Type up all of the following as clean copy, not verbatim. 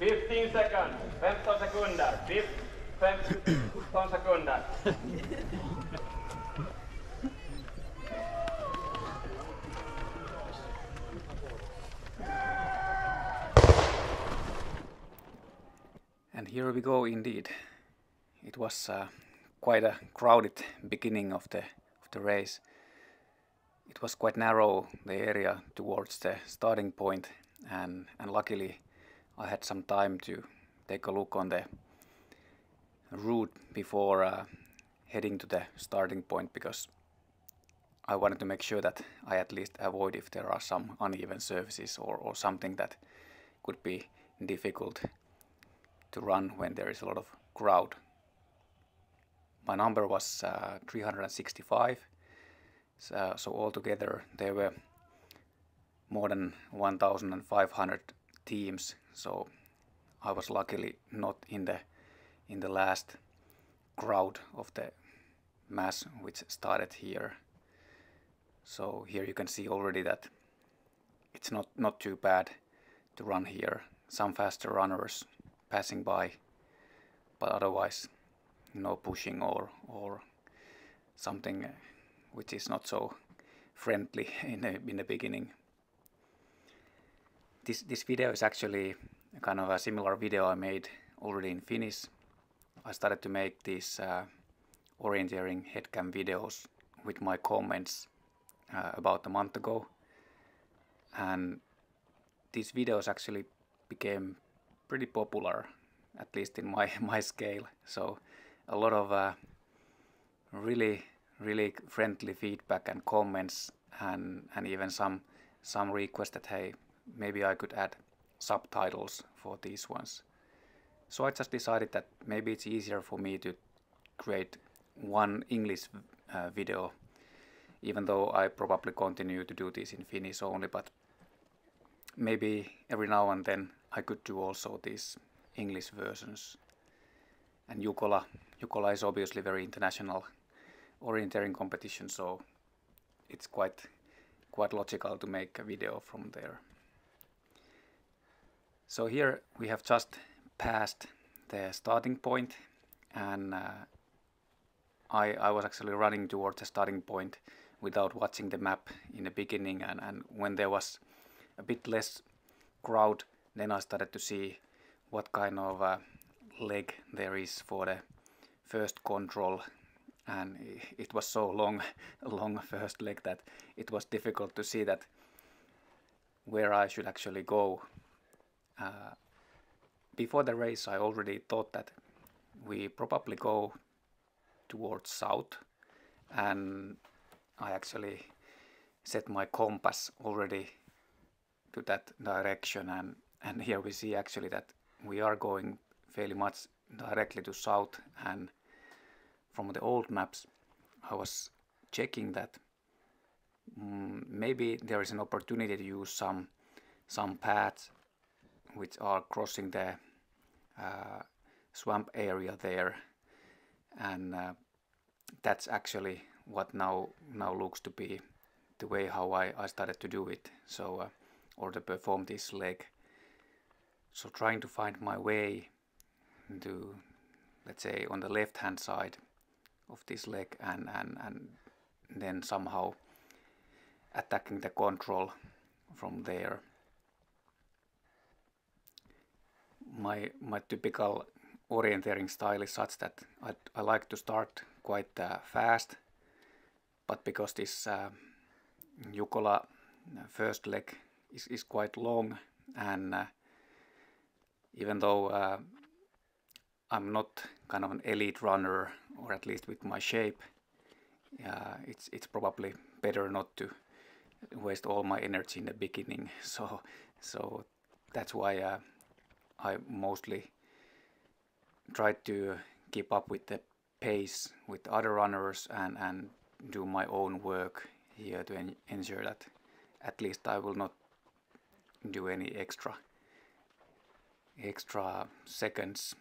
15 seconds, 15 sekunder, 15 sekunder. And here we go indeed. It was quite a crowded beginning of the race. It was quite narrow, the area towards the starting point, and luckily I had some time to take a look on the route before heading to the starting point, because I wanted to make sure that I at least avoid if there are some uneven surfaces or something that could be difficult to run when there is a lot of crowd. My number was 365, so altogether there were more than 1,500 teams, so I was luckily not in the last crowd of the mass which started here. So here you can see already that it's not too bad to run here. Some faster runners passing by, but otherwise no pushing or something which is not so friendly in the beginning. This video is actually kind of a similar video I made already in Finnish. I started to make these orienteering headcam videos with my comments about a month ago, and these videos actually became pretty popular, at least in my scale. So a lot of really friendly feedback and comments, and even some requests that hey, maybe I could add subtitles for these ones. So I just decided that maybe it's easier for me to create one English video, even though I probably continue to do this in Finnish only, but maybe every now and then I could do also these English versions. And Jukola is obviously very international orienteering competition, so it's quite logical to make a video from there. So here we have just passed the starting point, and I was actually running towards the starting point without watching the map in the beginning, and when there was a bit less crowd, then I started to see what kind of leg there is for the first control, and it was so long first leg that it was difficult to see that where I should actually go. Before the race I already thought that we probably go towards south, and I actually set my compass already to that direction, and here we see actually that we are going fairly much directly to south. And from the old maps I was checking that maybe there is an opportunity to use some paths which are crossing the swamp area there, and that's actually what now looks to be the way how I started to do it, so or to perform this leg. So trying to find my way to, let's say, on the left hand side of this leg, and then somehow attacking the control from there. My typical orienteering style is such that I like to start quite fast, but because this Jukola first leg is quite long, and even though I'm not kind of an elite runner, or at least with my shape, it's probably better not to waste all my energy in the beginning. So that's why I mostly try to keep up with the pace with other runners and do my own work here to ensure that at least I will not do any extra seconds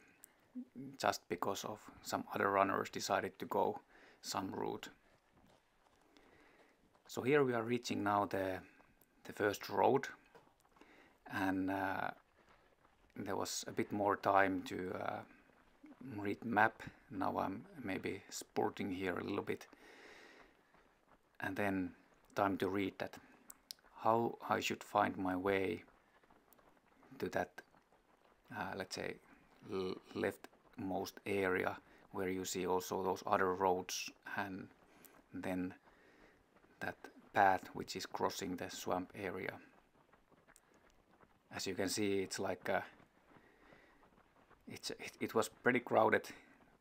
just because of some other runners decided to go some route. So here we are reaching now the first road, and there was a bit more time to read map. Now I'm maybe sporting here a little bit, and then time to read that how I should find my way to that let's say leftmost area where you see also those other roads, and then that path which is crossing the swamp area. As you can see, it's like it was pretty crowded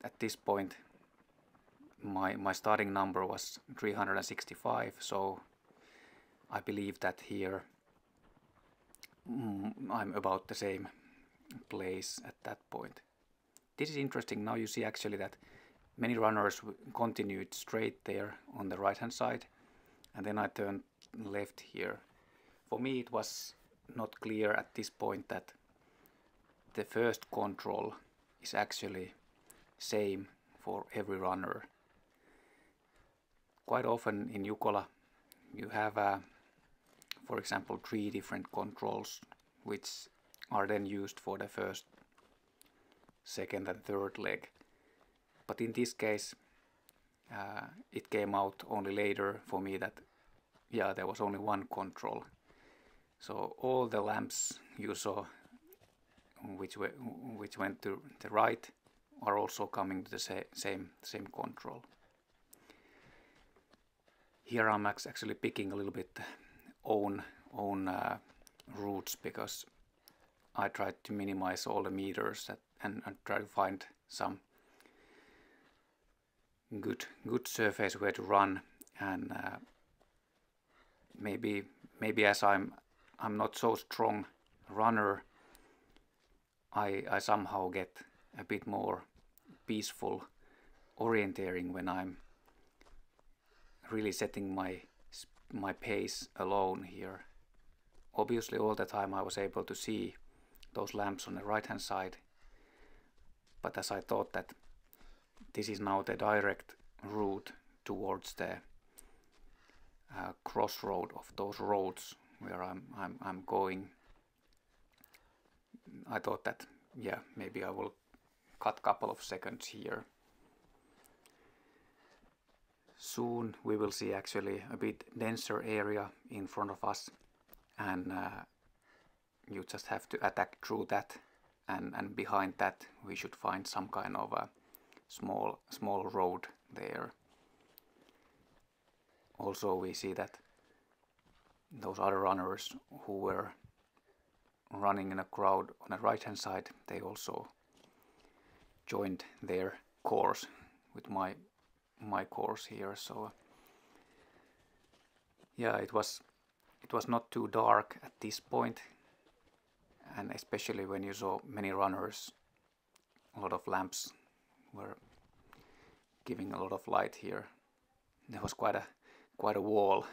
at this point. My starting number was 365, so I believe that here I'm about the same place at that point. This is interesting. Now you see actually that many runners continued straight there on the right hand side, and then I turned left here. For me it was not clear at this point that the first control is actually same for every runner. Quite often in Jukola you have for example 3 different controls which are then used for the first, second and third leg. But in this case it came out only later for me that yeah, there was only one control. So all the lamps you saw which went to the right are also coming to the same control. Here I'm actually picking a little bit own routes, because I tried to minimize all the meters and try to find some good surface where to run, and maybe as I'm not so strong runner, I somehow get a bit more peaceful orienteering when I'm really setting my pace alone here. Obviously all the time I was able to see those lamps on the right hand side, but as I thought that this is now the direct route towards the crossroad of those roads where I'm going, I thought that yeah, maybe I will cut a couple of seconds here. Soon we will see actually a bit denser area in front of us, and you just have to attack through that, and behind that we should find some kind of a small road there. Also we see that those other runners who were running in a crowd on the right hand side, they also joined their course with my course here. So yeah, it was not too dark at this point, and especially when you saw many runners, a lot of lamps were giving a lot of light here. There was quite a wall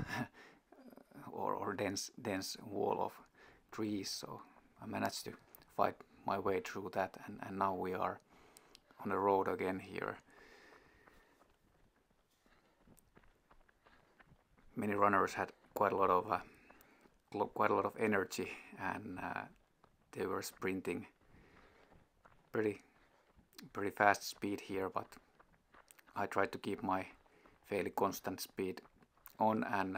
or dense wall of trees, so I managed to fight my way through that, and now we are on the road again here. Many runners had quite a lot of energy, and they were sprinting pretty fast speed here, but I tried to keep my fairly constant speed on, and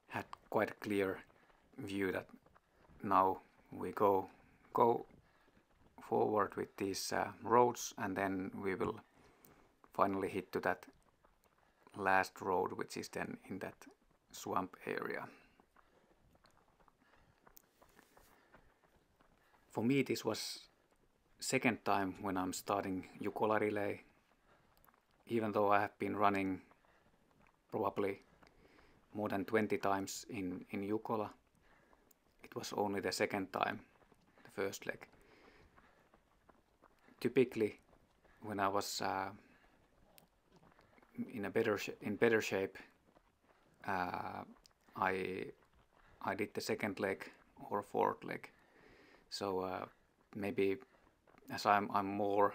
had quite a clear view that now we go forward with these roads, and then we will finally hit to that last road, which is then in that swamp area. For me this was second time when I'm starting Jukola relay. Even though I have been running probably more than 20 times in Jukola, it was only the second time, the first leg. Typically when I was in better shape, I did the second leg or fourth leg. So maybe as I'm more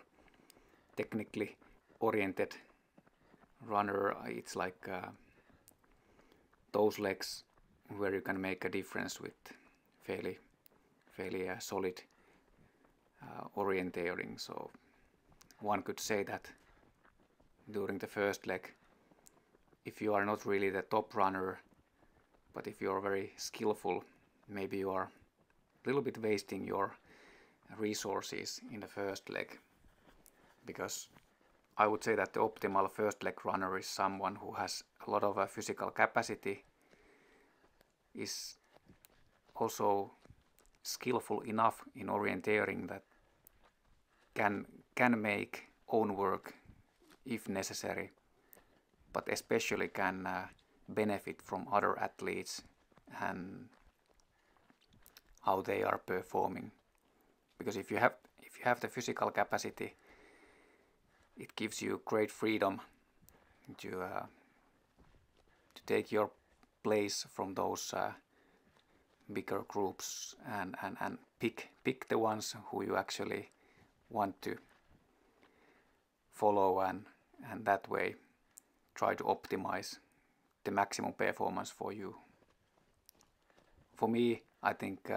technically oriented runner, it's like those legs where you can make a difference with fairly fairly solid orienteering. So one could say that during the first leg, if you are not really the top runner, but if you are very skillful, maybe you are a little bit wasting your resources in the first leg, because I would say that the optimal first leg runner is someone who has a lot of physical capacity, is also skillful enough in orienteering that can make own work if necessary, but especially can benefit from other athletes and how they are performing. Because if you have the physical capacity, it gives you great freedom to take your place from those bigger groups and pick the ones who you actually want to follow, and that way try to optimize the maximum performance for you. For me, I think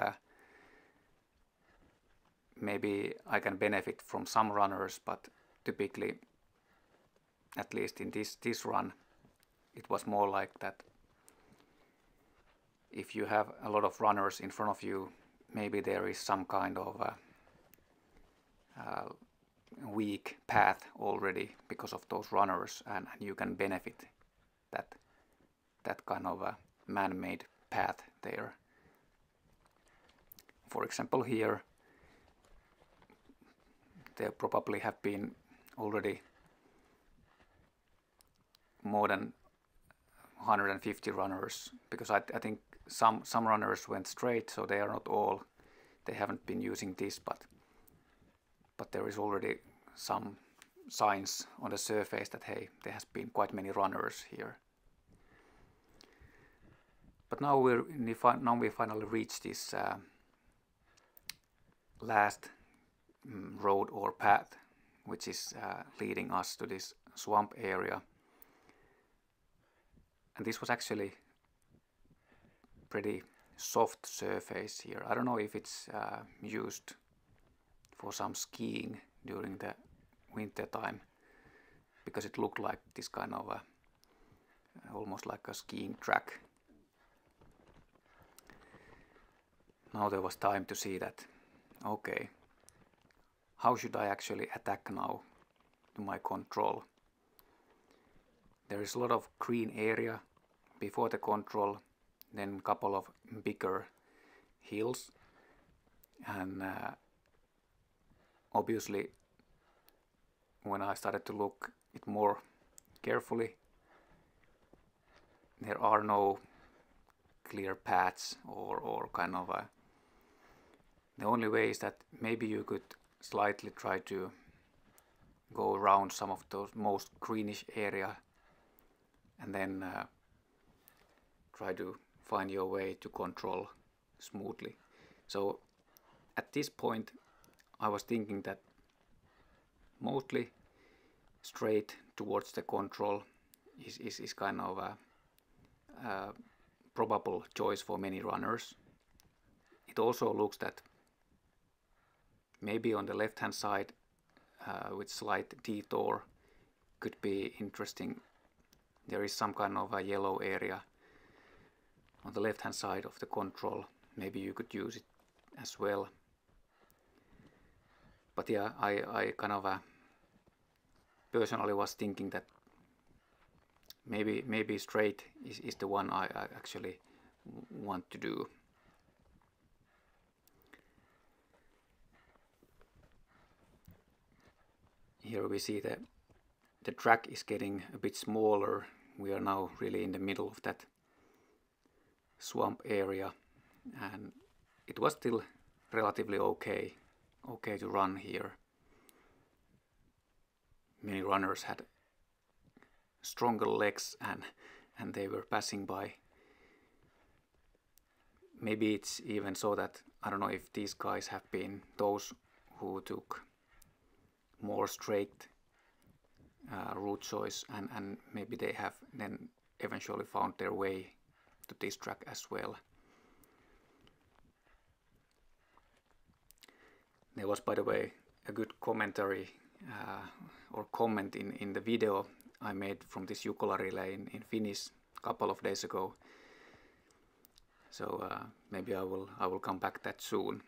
maybe I can benefit from some runners, but typically, at least in this run, it was more like that if you have a lot of runners in front of you, maybe there is some kind of weak path already because of those runners, and you can benefit that kind of a man-made path there. For example, here there probably have been already more than 150 runners, because I think some runners went straight, so they are not all, they haven't been using this, but there is already some signs on the surface that hey, there has been quite many runners here. But now we finally reach this last road or path, which is leading us to this swamp area. And this was actually pretty soft surface here. I don't know if it's used for some skiing during the winter time, because it looked like this kind of almost like a skiing track. Now there was time to see that, okay, how should I actually attack now to my control? There is a lot of green area before the control, then a couple of bigger hills, and obviously when I started to look it more carefully, there are no clear paths or kind of the only way is that maybe you could slightly try to go around some of those most greenish area and then try to find your way to control smoothly. So at this point I was thinking that mostly straight towards the control is kind of a probable choice for many runners. It also looks that maybe on the left hand side with slight detour could be interesting. There is some kind of a yellow area on the left hand side of the control. Maybe you could use it as well. But yeah, I kind of personally was thinking that maybe straight is the one I actually want to do. Here we see that the track is getting a bit smaller. We are now really in the middle of that swamp area, and it was still relatively okay to run here. Many runners had stronger legs and they were passing by. Maybe it's even so that I don't know if these guys have been those who took more straight route choice, and maybe they have then eventually found their way to this track as well. There was, by the way, a good commentary or comment in the video I made from this Jukola relay in Finnish a couple of days ago. So maybe I will come back that soon.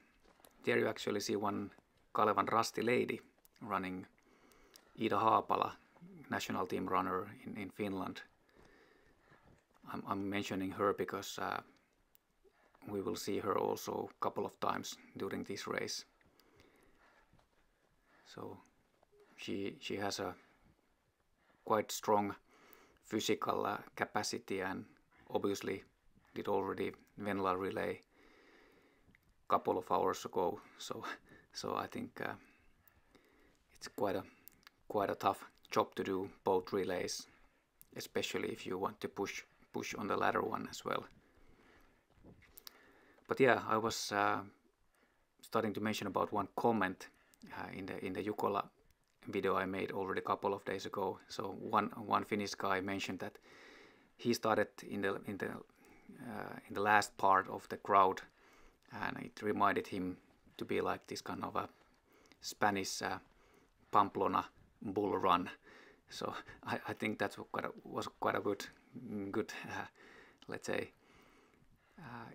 There you actually see one Kalevan rusty lady running, Ida Haapala, national team runner in Finland. I'm mentioning her because we will see her also a couple of times during this race. So she has a quite strong physical capacity, and obviously did already Venla relay a couple of hours ago. So I think it's quite a tough job to do both relays, especially if you want to push on the latter one as well. But yeah, I was starting to mention about one comment in the Jukola video I made already a couple of days ago. So one Finnish guy mentioned that he started in the last part of the crowd, and it reminded him to be like this kind of a Spanish Pamplona bull run. So I think that was quite a good let's say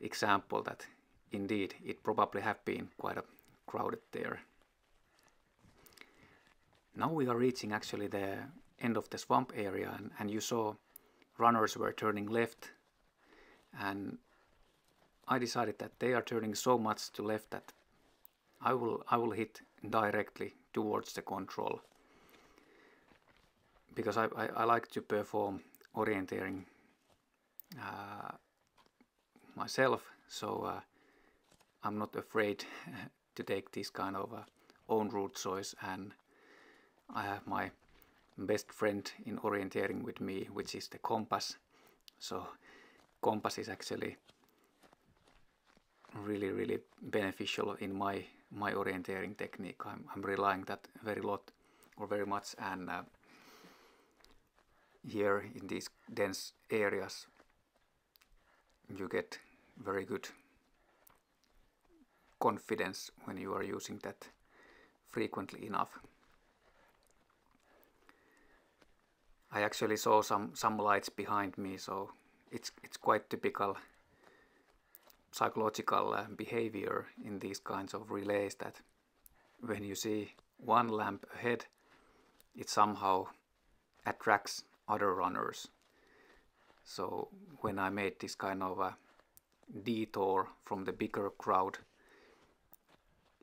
example that indeed it probably have been quite a crowded there. Now we are reaching actually the end of the swamp area, and you saw runners were turning left, and I decided that they are turning so much to left that I will hit directly towards the control, because I like to perform orienteering myself, so I'm not afraid to take this kind of own route choice, and I have my best friend in orienteering with me, which is the compass. So compass is actually really beneficial in my orienteering technique. I'm relying that very much, and here in these dense areas you get very good confidence when you are using that frequently enough. I actually saw some lights behind me, so it's quite typical psychological behavior in these kinds of relays that when you see one lamp ahead, it somehow attracts other runners. So when I made this kind of a detour from the bigger crowd,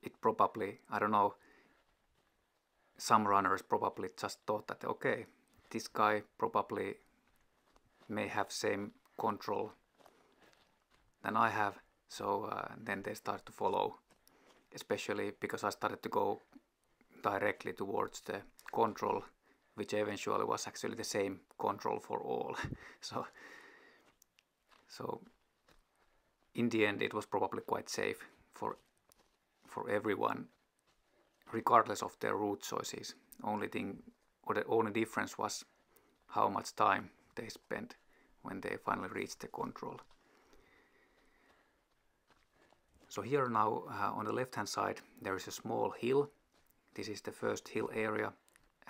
it probably, I don't know, some runners probably just thought that okay, this guy probably may have same control than I have, so then they start to follow, especially because I started to go directly towards the control, which eventually was actually the same control for all. So in the end it was probably quite safe for everyone, regardless of their route choices. The only difference was how much time they spent when they finally reached the control. So here now on the left hand side there is a small hill. This is the first hill area,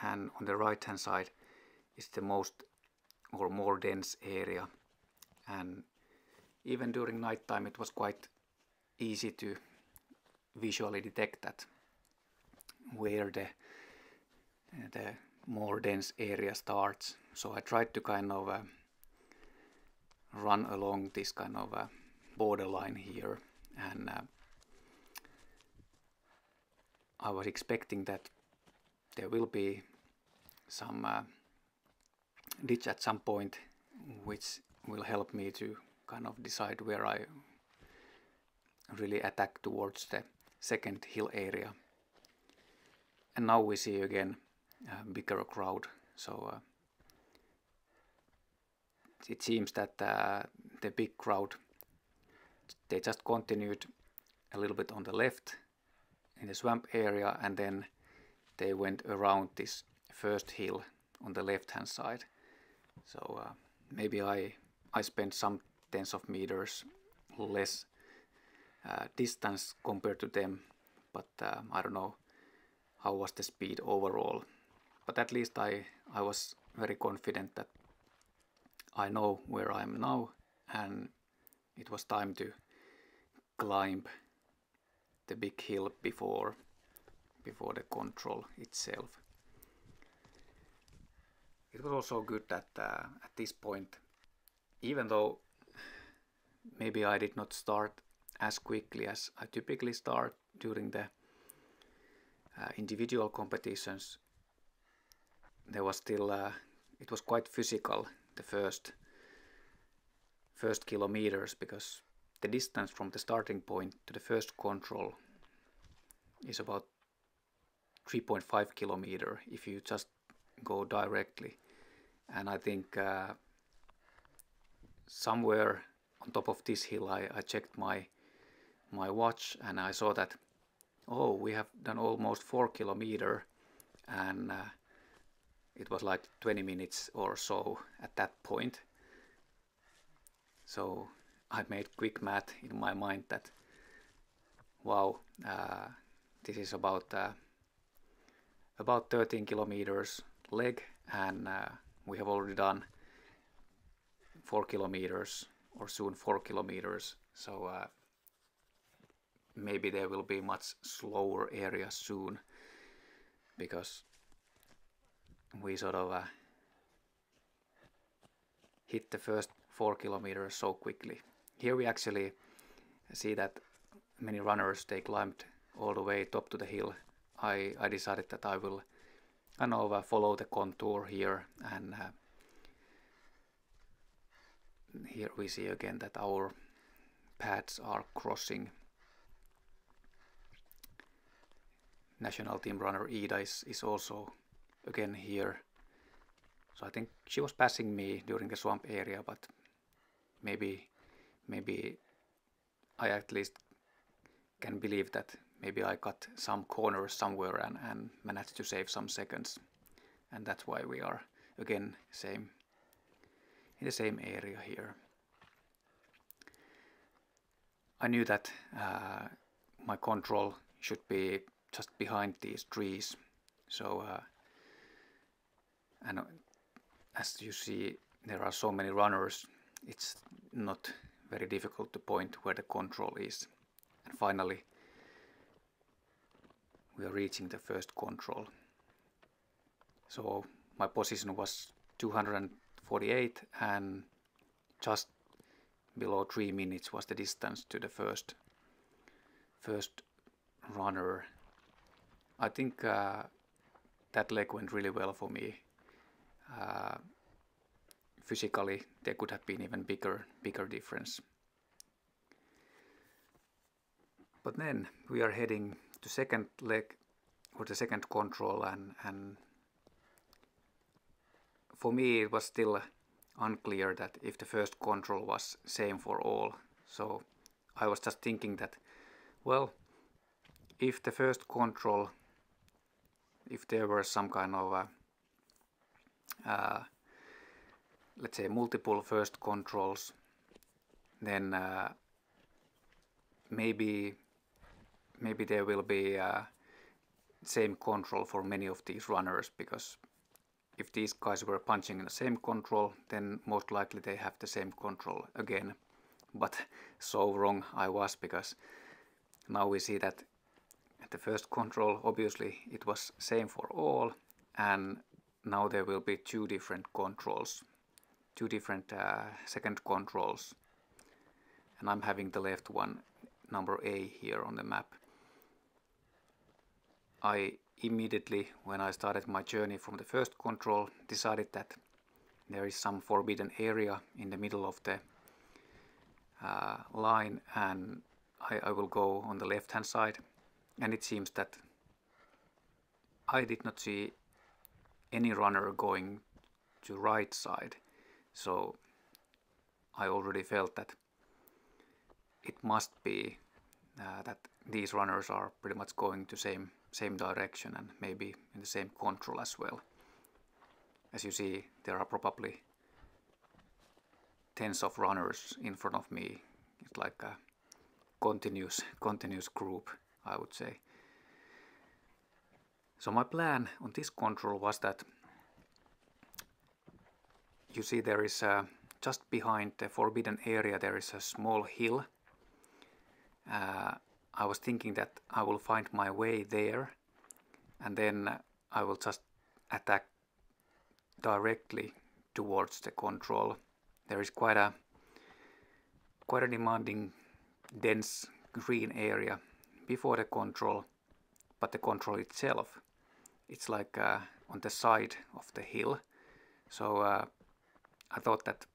and on the right hand side is the more dense area, and even during night time it was quite easy to visually detect that where the more dense area starts. So I tried to kind of run along this kind of borderline here, and I was expecting that there will be some ditch at some point, which will help me to kind of decide where I really attack towards the second hill area. And now we see again a bigger crowd, so it seems that the big crowd, they just continued a little bit on the left in the swamp area, and then they went around this first hill on the left hand side. So maybe I spent some tens of meters less distance compared to them, but I don't know how was the speed overall. But at least I was very confident that I know where I am now, and it was time to climb the big hill before the control itself. It was also good that at this point, even though maybe I did not start as quickly as I typically start during the individual competitions, there was still it was quite physical the first kilometers, because the distance from the starting point to the first control is about 3.5 kilometer if you just go directly. And I think somewhere on top of this hill I checked my watch, and I saw that, oh, we have done almost 4 kilometer, and it was like 20 minutes or so at that point. So I made quick math in my mind that, wow, this is about 13 kilometers leg, and we have already done 4 kilometers or soon 4 kilometers. So maybe there will be much slower areas soon, because we sort of hit the first 4 kilometers so quickly. Here we actually see that many runners, they climbed all the way top to the hill. I decided that I will kind of follow the contour here, and here we see again that our paths are crossing. National team runner Ida is also again here. So I think she was passing me during the swamp area, but maybe I at least can believe that maybe I cut some corners somewhere and managed to save some seconds, and that's why we are again in the same area here. I knew that my control should be just behind these trees, so and as you see, there are so many runners, it's not very difficult to point where the control is. And finally we are reaching the first control. So my position was 248, and just below 3 minutes was the distance to the first runner. I think that leg went really well for me. Physically there could have been even bigger difference. But then we are heading to second leg, or the second control, and for me it was still unclear that if the first control was same for all. So I was just thinking that, well, if the first control, if there were some kind of let's say multiple first controls, then maybe there will be same control for many of these runners, because if these guys were punching in the same control, then most likely they have the same control again. But so wrong I was, because now we see that at the first control obviously it was same for all, and now there will be two different controls, two different second controls, and I'm having the left one, number A, here on the map. I immediately, when I started my journey from the first control, decided that there is some forbidden area in the middle of the line, and I will go on the left hand side. And it seems that I did not see any runner going to right side, so I already felt that it must be that these runners are pretty much going to same direction, and maybe in the same control as well. As you see, there are probably tens of runners in front of me. It's like a continuous group, I would say. So my plan on this control was that you see there is just behind the forbidden area there is a small hill. I was thinking that I will find my way there and then I will just attack directly towards the control. There is quite a demanding dense green area before the control, but the control itself, it's like on the side of the hill. So I thought that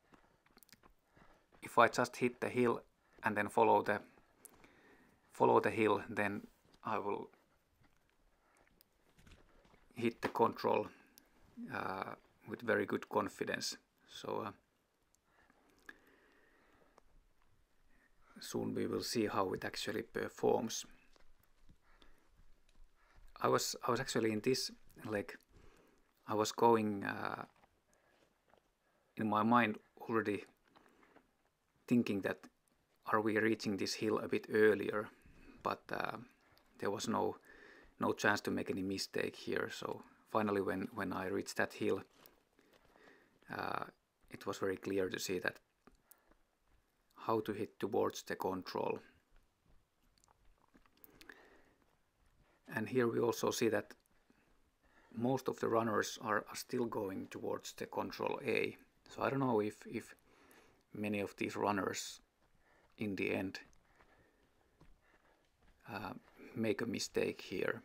if I just hit the hill and then follow the hill, then I will hit the control with very good confidence. So soon we will see how it actually performs. I was actually in this leg, I was going in my mind already thinking that are we reaching this hill a bit earlier, but there was no chance to make any mistake here. So finally when I reached that hill, it was very clear to see that how to hit towards the control. And here we also see that most of the runners are still going towards the control A. So I don't know if many of these runners in the end make a mistake here.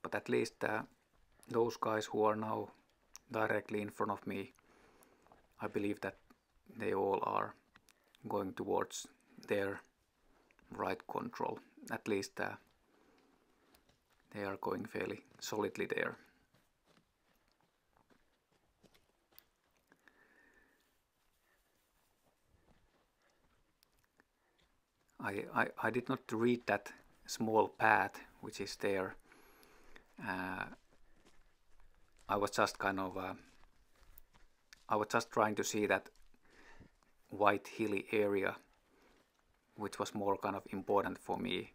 But at least those guys who are now directly in front of me, I believe that they all are going towards their right control. At least they are going fairly solidly there. I did not read that small path which is there. I was just kind of I was just trying to see that white hilly area which was more kind of important for me.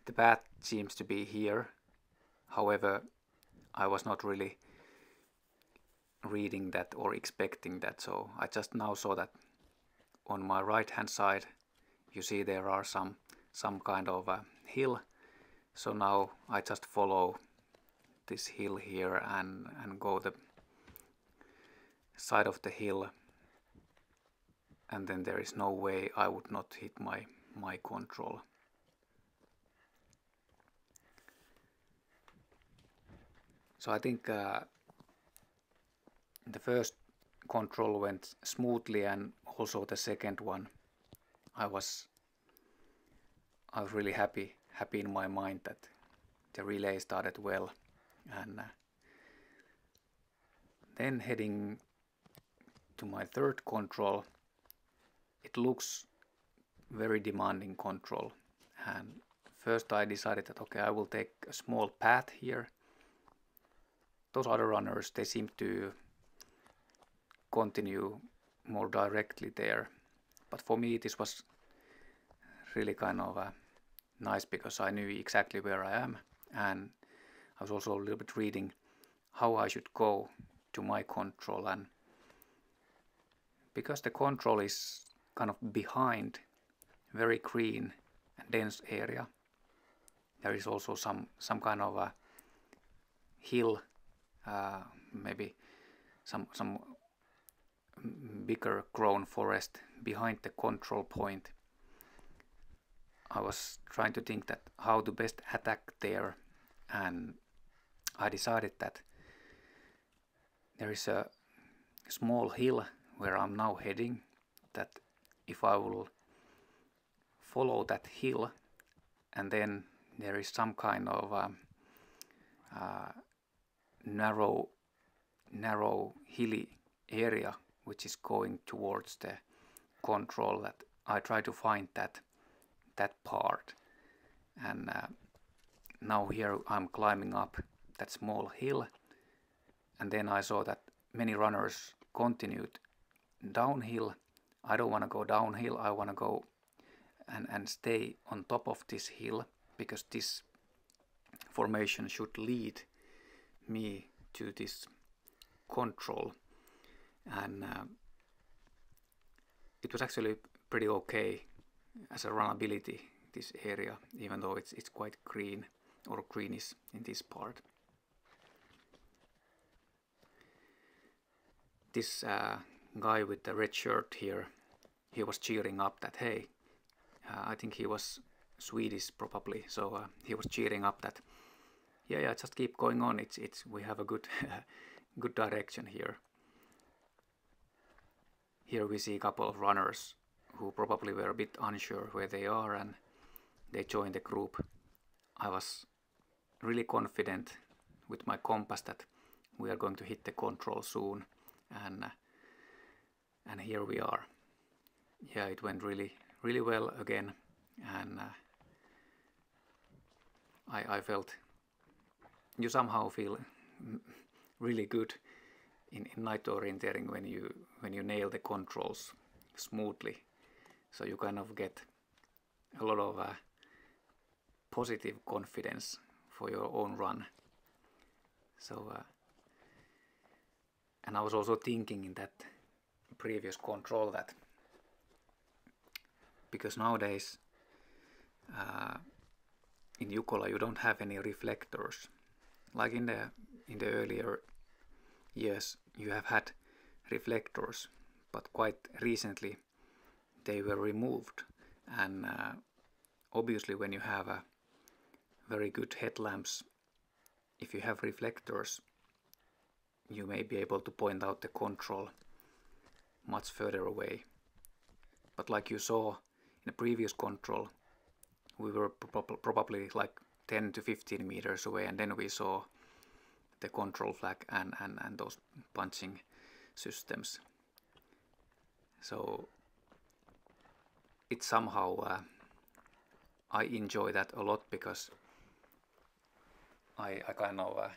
The path seems to be here, however I was not really reading that or expecting that, so I just now saw that on my right hand side you see there are some kind of a hill. So now I just follow this hill here and go the side of the hill, and then there is no way I would not hit my control. So I think the first control went smoothly, and also the second one I was really happy in my mind that the relay started well. And then heading to my third control, it looks very demanding control, and first I decided that okay, I will take a small path here. Those other runners, they seem to continue more directly there, but for me this was really kind of nice because I knew exactly where I am, and I was also a little bit reading how I should go to my control. And because the control is kind of behind very green and dense area, there is also some kind of a hill, maybe some bigger grown forest behind the control point. I was trying to think that how to best attack there, and I decided that there is a small hill where I'm now heading, that if I will follow that hill, and then there is some kind of narrow hilly area which is going towards the control, that I try to find that part. And now here I'm climbing up that small hill, and then I saw that many runners continued downhill. I don't want to go downhill, I want to go and stay on top of this hill, because this formation should lead me to this control, and it was actually pretty okay as a runnability, this area, even though it's quite green or greenish in this part. This guy with the red shirt here, he was cheering up that, hey, I think he was Swedish probably, so he was cheering up that, yeah, just keep going on, we have a good good direction here. Here we see a couple of runners who probably were a bit unsure where they are, and they joined the group. I was really confident with my compass that we are going to hit the control soon, and here we are. Yeah, it went really well again, and I felt, you somehow feel really good in night orienteering when you nail the controls smoothly. So you kind of get a lot of positive confidence for your own run. So and I was also thinking in that previous control that, because nowadays in Jukola you don't have any reflectors. Like in the earlier years you have had reflectors, but quite recently they were removed, and obviously when you have a very good headlamps, if you have reflectors, you may be able to point out the control much further away. But like you saw in the previous control, we were probably like 10 to 15 meters away, and then we saw the control flag and those punching systems. So it's somehow I enjoy that a lot, because I kind of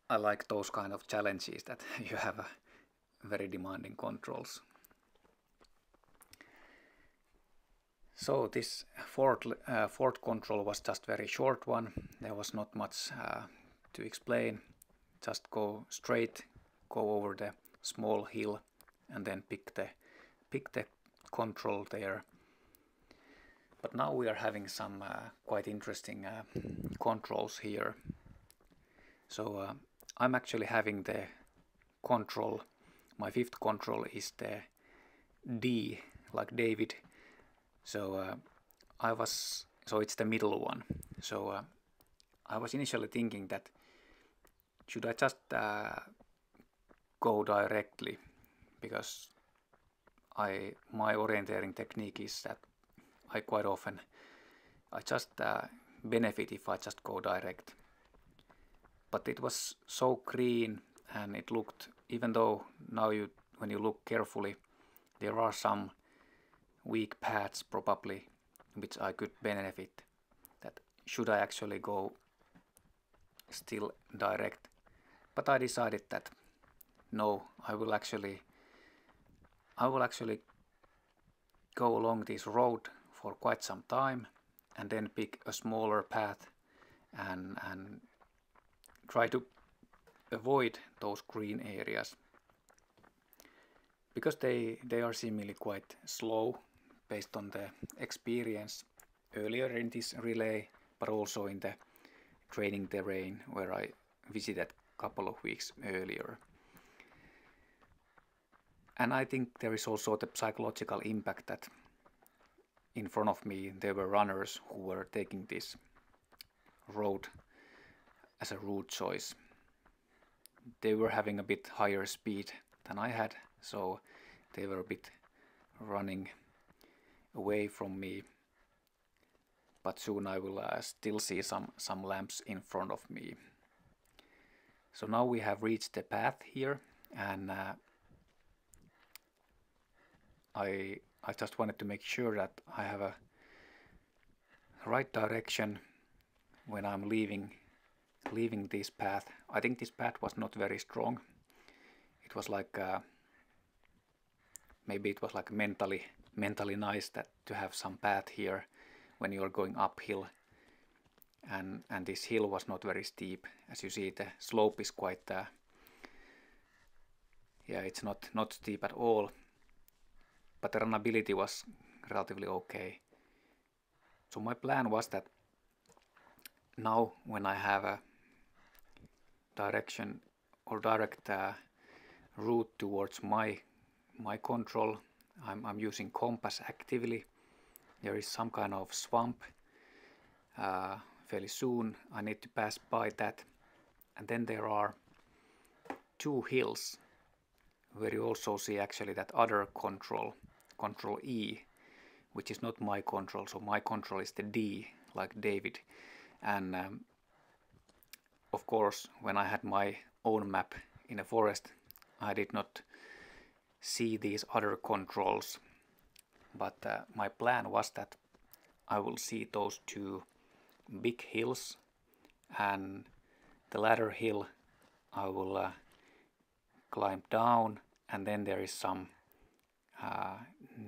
I like those kind of challenges that you have very demanding controls. So this fourth control was just very short one. There was not much to explain. Just go straight, go over the small hill, and then pick the control there. But now we are having some quite interesting controls here. So I'm actually having the control. My fifth control is the D, like David. So it's the middle one. So I was initially thinking that should I just go directly, because my orienteering technique is that I quite often just benefit if I just go direct. But it was so green, and it looked, even though now when you look carefully, there are some weak paths probably which I could benefit, that should I actually go still direct. But I decided that no, I will actually go along this road for quite some time, and then pick a smaller path and try to avoid those green areas, because they are seemingly quite slow based on the experience earlier in this relay, but also in the training terrain where I visited a couple of weeks earlier. And I think there is also the psychological impact that in front of me there were runners who were taking this road as a route choice. They were having a bit higher speed than I had, so they were a bit running away from me. But soon I will still see some lamps in front of me. So now we have reached the path here, and I just wanted to make sure that I have a right direction when I'm leaving this path. I think this path was not very strong. It was like maybe it was like mentally nice that to have some path here when you are going uphill. and this hill was not very steep. As you see, the slope is quite yeah, it's not steep at all, but the runnability was relatively okay. So my plan was that now when I have a direction or direct route towards my control, I'm using compass actively. There is some kind of swamp fairly soon. I need to pass by that, and then there are two hills where you also see actually that other control E, which is not my control. So my control is the D, like David. And of course, when I had my own map in a forest, I did not see these other controls, but my plan was that I will see those two big hills, and the latter hill I will climb down, and then there is some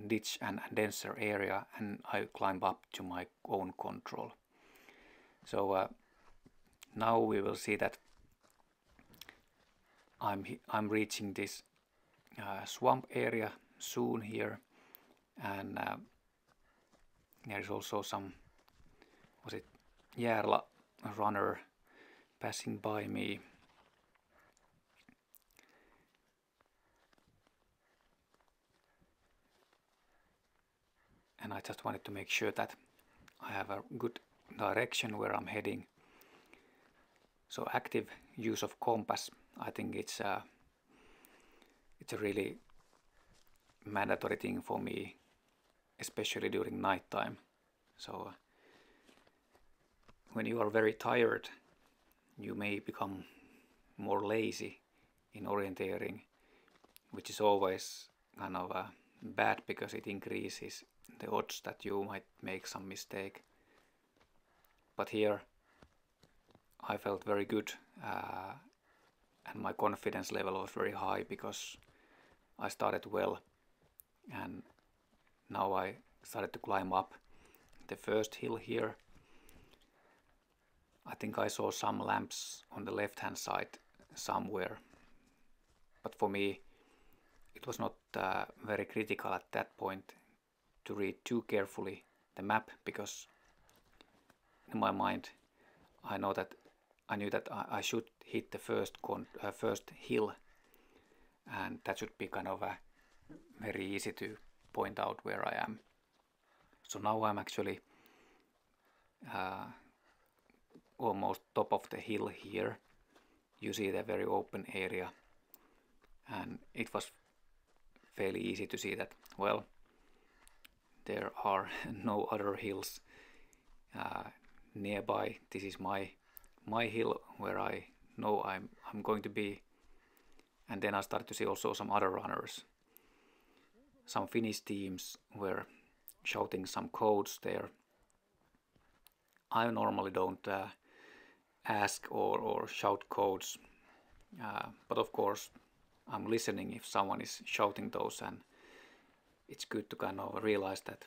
ditch and denser area, and I climb up to my own control. So now we will see that I'm reaching this swamp area soon here, and there is also some, was it Järla runner passing by me. And I just wanted to make sure that I have a good direction where I'm heading. So active use of compass, I think it's a really mandatory thing for me, especially during night time. So when you are very tired, you may become more lazy in orienteering, which is always kind of bad because it increases the odds that you might make some mistake. But here I felt very good, and my confidence level was very high because I started well, and now I started to climb up the first hill here. I think I saw some lamps on the left hand side somewhere, but for me it was not very critical at that point to read too carefully the map, because in my mind I knew that I should hit the first hill, and that should be kind of very easy to point out where I am. So now I'm actually almost top of the hill here. You see the very open area, and it was fairly easy to see that, well, there are no other hills nearby. This is my hill where I know I'm going to be. And then I started to see also some other runners. Some Finnish teams were shouting some codes there. I normally don't ask or shout codes, but of course I'm listening if someone is shouting those, and it's good to kind of realize that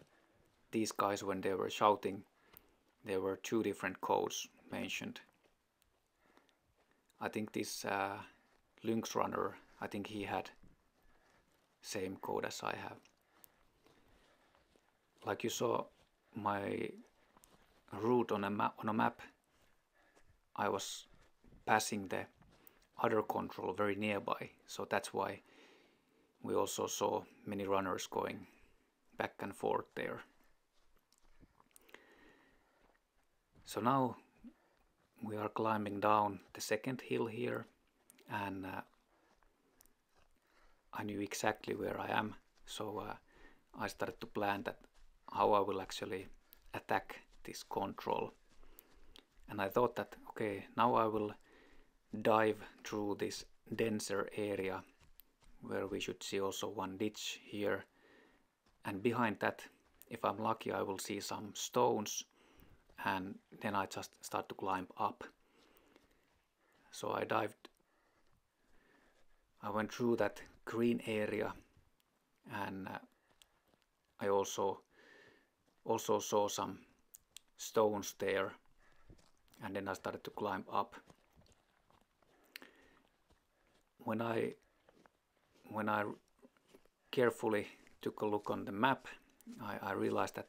these guys, when they were shouting, there were two different codes mentioned. I think this Lynx runner, I think he had same code as I have. Like you saw my route on a map, I was passing the other control very nearby, so that's why we also saw many runners going back and forth there. So now we are climbing down the second hill here, and I knew exactly where I am, so I started to plan that how I will actually attack this control. And I thought that, okay, now I will dive through this denser area where we should see also one ditch here, and behind that, if I'm lucky, I will see some stones, and then I just start to climb up. So I went through that green area, and I also saw some stones there, and then I started to climb up. When I carefully took a look on the map, I realized that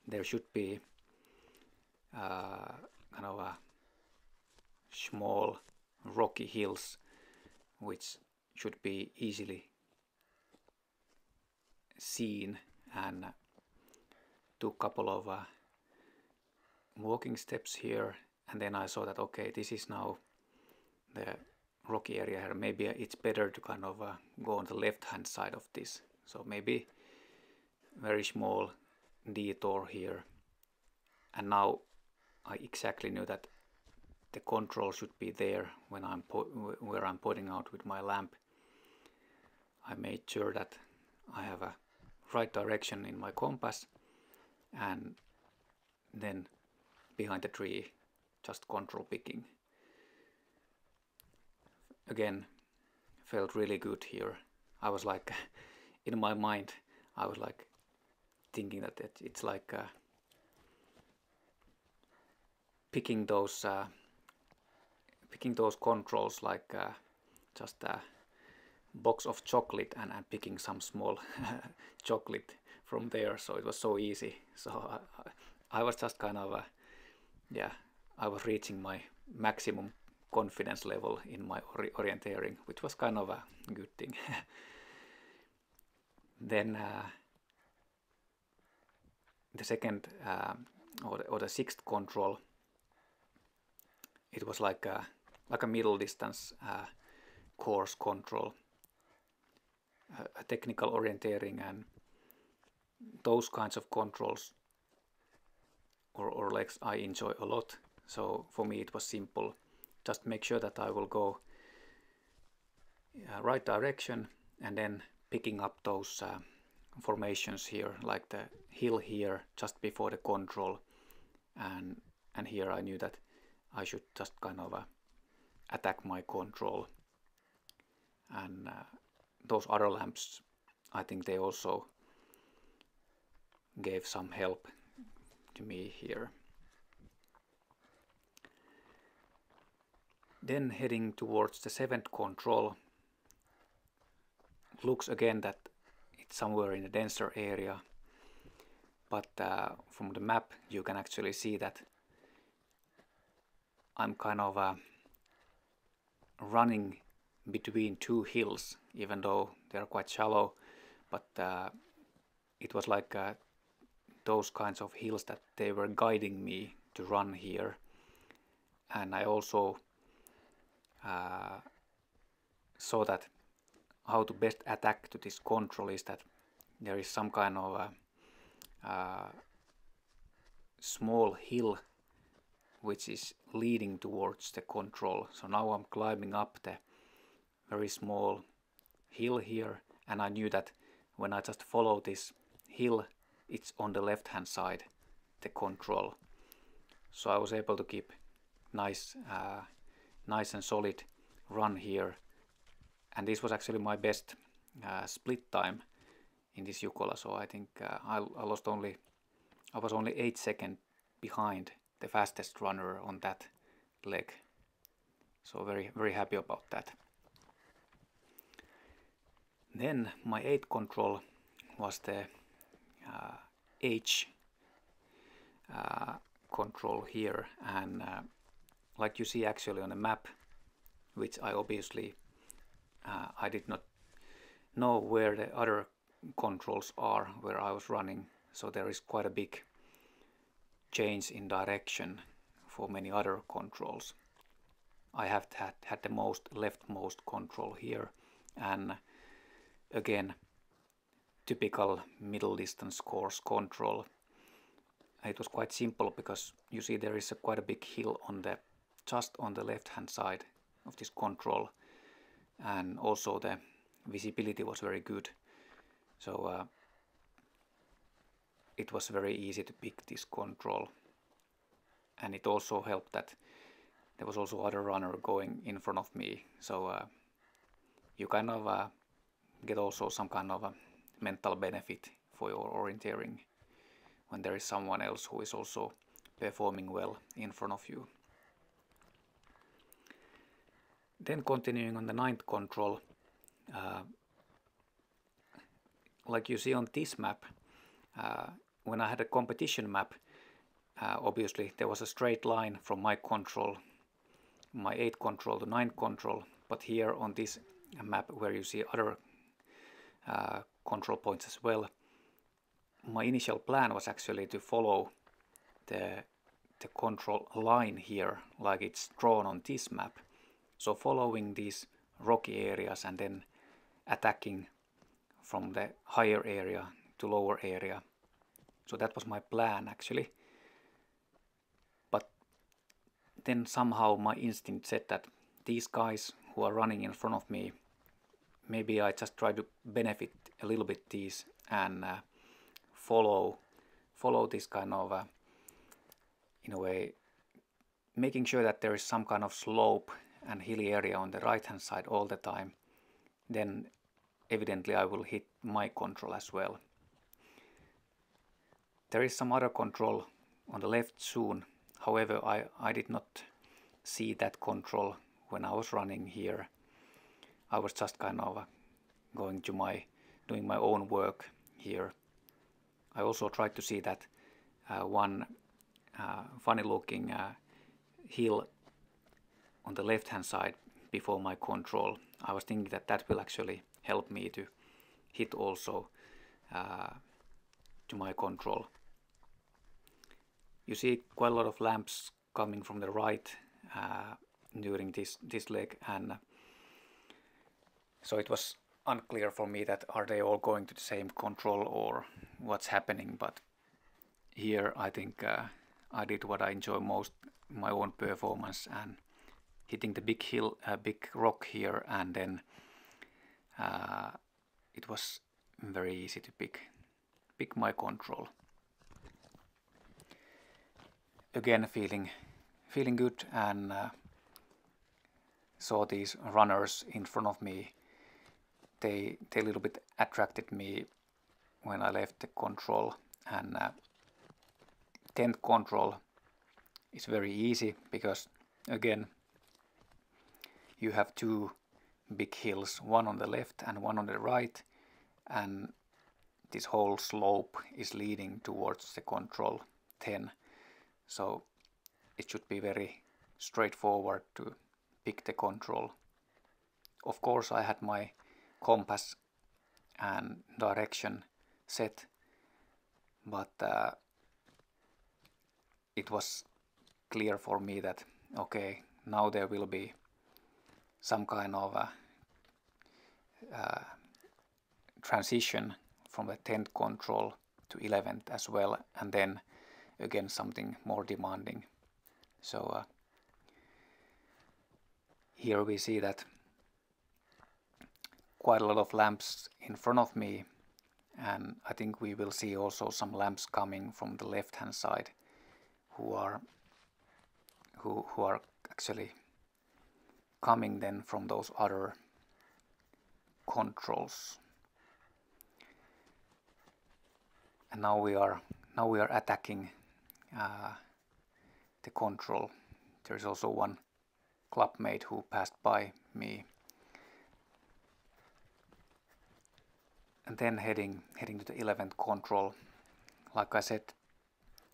there should be kind of a small rocky hills which should be easily seen, and took a couple of walking steps here, and then I saw that okay, this is now the rocky area here. Maybe it's better to kind of go on the left hand side of this, so maybe very small detour here. And now I exactly knew that the control should be there when where I'm pointing out with my lamp. I made sure that I have a right direction in my compass, and then behind the tree just control picking. Again, felt really good here. I was like in my mind I was like thinking that it's like picking those controls like just a box of chocolate and picking some small chocolate from there. So it was so easy. So I was just kind of yeah, I was reaching my maximum confidence level in my orienteering, which was kind of a good thing. Then the second or the sixth control, it was like a middle distance course control, a technical orienteering, and those kinds of controls or legs I enjoy a lot. So for me it was simple, just make sure that I will go right direction, and then picking up those formations here, like the hill here just before the control, and here I knew that I should just kind of attack my control. And those other lamps, I think they also gave some help to me here. Then heading towards the seventh control, looks again that it's somewhere in a denser area, but from the map you can actually see that I'm kind of running between two hills, even though they're quite shallow, but it was like those kinds of hills that they were guiding me to run here. And I also saw that how to best attack to this control is that there is some kind of small hill which is leading towards the control. So now I'm climbing up the very small hill here, and I knew that when I just follow this hill, it's on the left hand side, the control. So I was able to keep nice and solid run here, and this was actually my best split time in this Jukola. So I think I was only 8 seconds behind the fastest runner on that leg. So very happy about that. Then my 8th control was the H control here, and like you see actually on the map, which I obviously I did not know where the other controls are where I was running, so there is quite a big change in direction for many other controls. I have had the most leftmost control here, and again typical middle distance course control. It was quite simple because you see there is quite a big hill just on the left hand side of this control, and also the visibility was very good, so it was very easy to pick this control. And it also helped that there was also other runner going in front of me, so you kind of get also some kind of a mental benefit for your orienteering when there is someone else who is also performing well in front of you. Then continuing on the 9th control, like you see on this map, when I had a competition map, obviously there was a straight line from my control, my 8th control to 9th control, but here on this map where you see other control points as well, my initial plan was actually to follow the control line here like it's drawn on this map. So following these rocky areas and then attacking from the higher area to lower area. So that was my plan actually. But then somehow my instinct said that these guys who are running in front of me, maybe I just try to benefit a little bit these and follow this kind of in a way, making sure that there is some kind of slope and hilly area on the right hand side all the time. Then evidently I will hit my control as well. There is some other control on the left soon. However, I did not see that control when I was running here. I was just kind of going to doing my own work here. I also tried to see that one funny looking hill on the left hand side before my control. I was thinking that that will actually help me to hit also to my control. You see quite a lot of lamps coming from the right during this leg, and so it was unclear for me that are they all going to the same control or what's happening. But here I think I did what I enjoy most, my own performance, and hitting the big hill, big rock here, and then it was very easy to pick my control. Again, feeling good, and saw these runners in front of me. They a little bit attracted me when I left the control, and 10th control is very easy because again you have two big hills, one on the left and one on the right, and this whole slope is leading towards the control 10. So it should be very straightforward to pick the control. Of course I had my compass and direction set, but it was clear for me that okay, now there will be some kind of transition from the 10th control to 11th as well, and then again something more demanding. So here we see that quite a lot of lamps in front of me, and I think we will see also some lamps coming from the left hand side who are actually coming then from those other controls. And now we are attacking the control. There is also one clubmate who passed by me. And then heading to the 11th control. Like I said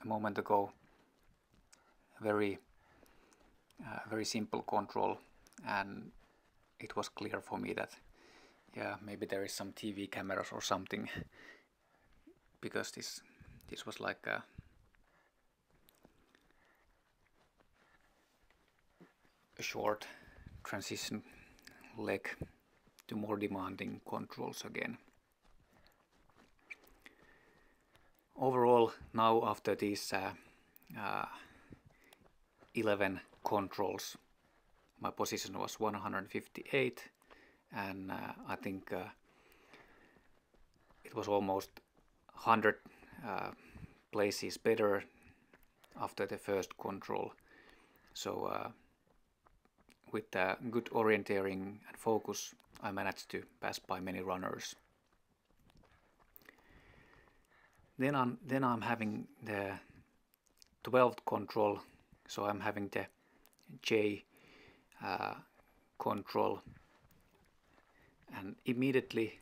a moment ago, very simple control, and it was clear for me that yeah, maybe there is some TV cameras or something, because this was like a short transition leg to more demanding controls again. Overall, now after these 11 controls, my position was 158, and I think it was almost 100 places better after the first control. So with good orienteering and focus, I managed to pass by many runners. Then I'm having the 12th control, so I'm having the J control, and immediately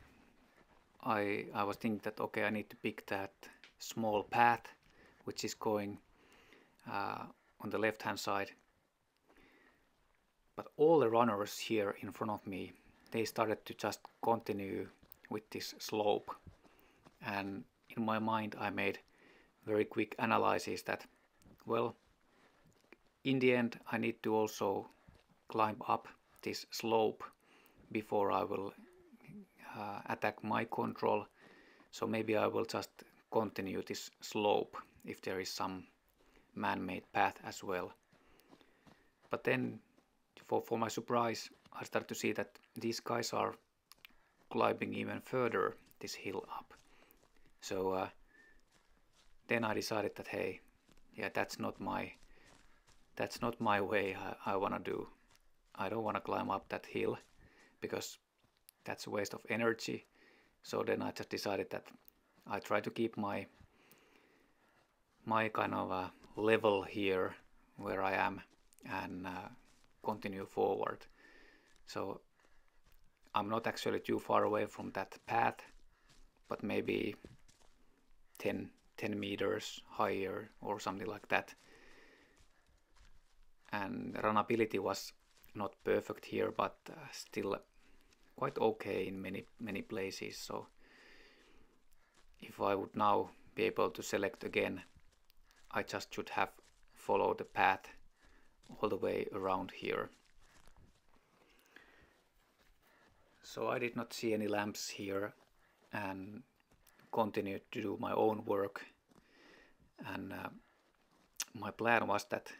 I was thinking that okay, I need to pick that small path which is going on the left hand side. But all the runners here in front of me, they started to just continue with this slope, and in my mind I made very quick analysis that, well, in the end I need to also climb up this slope before I will attack my control. So maybe I will just continue this slope if there is some man-made path as well. But then for my surprise, I started to see that these guys are climbing even further this hill up. So then I decided that hey, yeah, that's not my way I wanna do. I don't wanna climb up that hill because that's a waste of energy. So then I just decided that I try to keep my kind of level here where I am and continue forward. So I'm not actually too far away from that path, but maybe 10 meters higher or something like that. And runnability was not perfect here, but still quite okay in many places. So if I would now be able to select again, I just should have followed the path all the way around here. So I did not see any lamps here and continued to do my own work. And my plan was that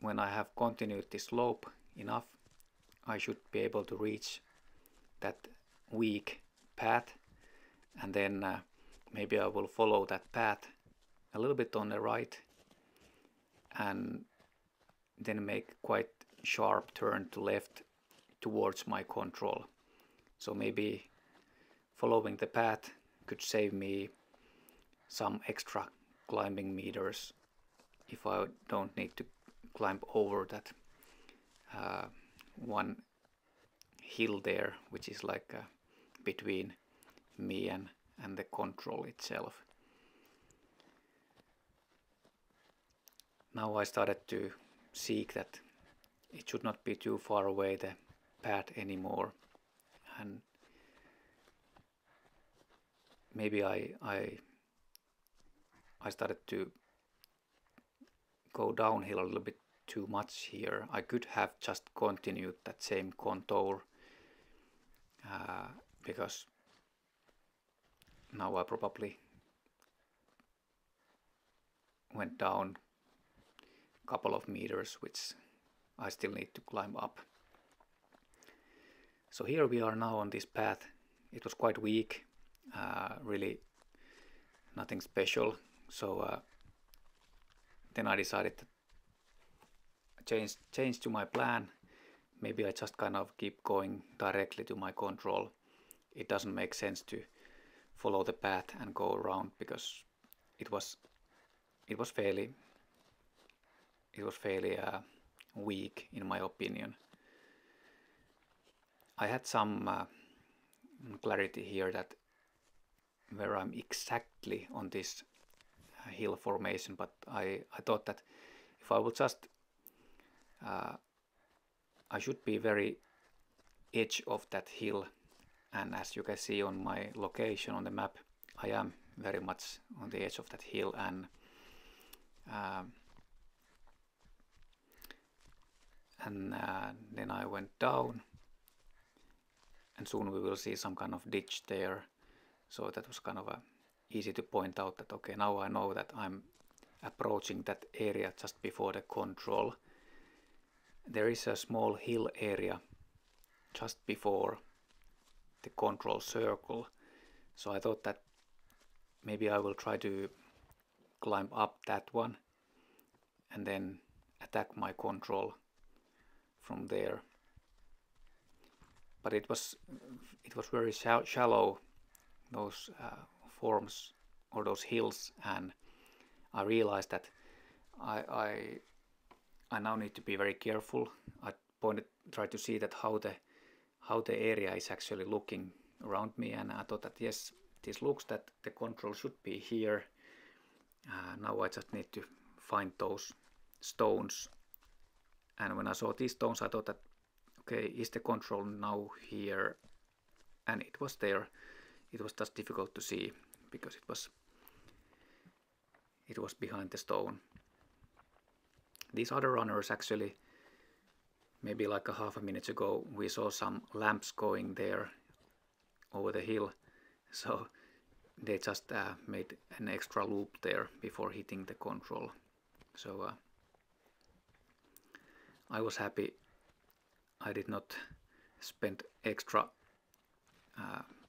when I have continued this slope enough, I should be able to reach that weak path, and then maybe I will follow that path a little bit on the right and then make quite sharp turn to left towards my control. So maybe following the path could save me some extra climbing meters if I don't need to climb over that one hill there, which is like between me and the control itself. Now I started to seek that it should not be too far away the path anymore, and maybe I started to go downhill a little bit too much here. I could have just continued that same contour because now I probably went down a couple of meters, which I still need to climb up. So here we are now on this path. It was quite weak, really nothing special. So then I decided to change to my plan. Maybe I just kind of keep going directly to my control. It doesn't make sense to follow the path and go around because it was fairly weak in my opinion. I had some clarity here that where I'm exactly on this hill formation, but I thought that if I would just I should be very edge of that hill, and as you can see on my location on the map, I am very much on the edge of that hill, and then I went down, and soon we will see some kind of ditch there. So that was kind of easy to point out that okay, now I know that I'm approaching that area just before the control. There is a small hill area just before the control circle, so I thought that maybe I will try to climb up that one and then attack my control from there. But it was very shallow, those forms or those hills, and I realized that I now need to be very careful. I tried to see that how the area is actually looking around me, and I thought that yes, this looks that the control should be here. Now I just need to find those stones, and when I saw these stones I thought that okay, is the control now here? And it was there. It was just difficult to see because it was behind the stone. These other runners, actually, maybe like a half a minute ago, we saw some lamps going there over the hill, so they just made an extra loop there before hitting the control. So I was happy I did not spend extra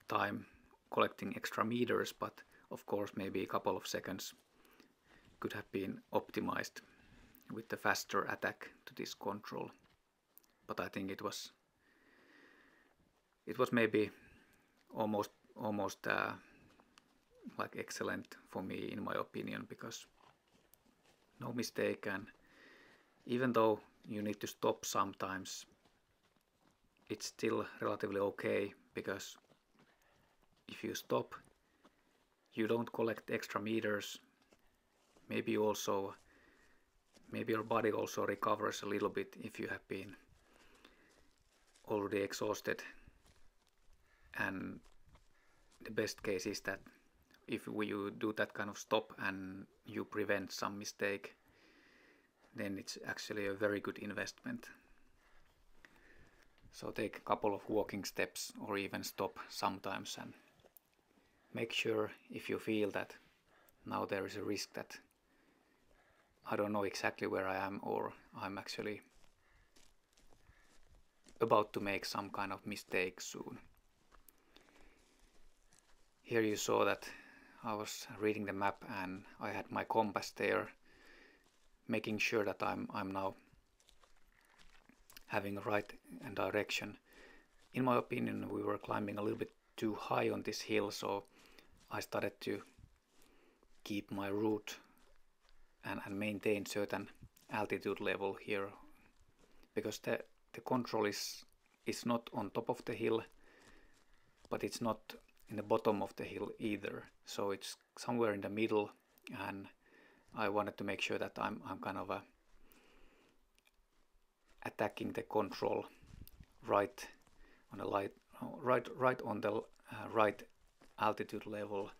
time collecting extra meters, but of course maybe a couple of seconds could have been optimized with the faster attack to this control. But I think it was maybe almost like excellent for me in my opinion, because no mistake, and even though you need to stop sometimes, it's still relatively okay, because if you stop you don't collect extra meters. Maybe your body also recovers a little bit if you have been already exhausted, and the best case is that if you do that kind of stop and you prevent some mistake, then it's actually a very good investment. So take a couple of walking steps or even stop sometimes and make sure, if you feel that now there is a risk that I don't know exactly where I am, or I'm actually about to make some kind of mistake soon. Here you saw that I was reading the map and I had my compass there, making sure that I'm now having a right direction. In my opinion, we were climbing a little bit too high on this hill, so I started to keep my route and maintain certain altitude level here, because the control is not on top of the hill, but it's not in the bottom of the hill either, so it's somewhere in the middle, and I wanted to make sure that I'm kind of attacking the control right on the right altitude level,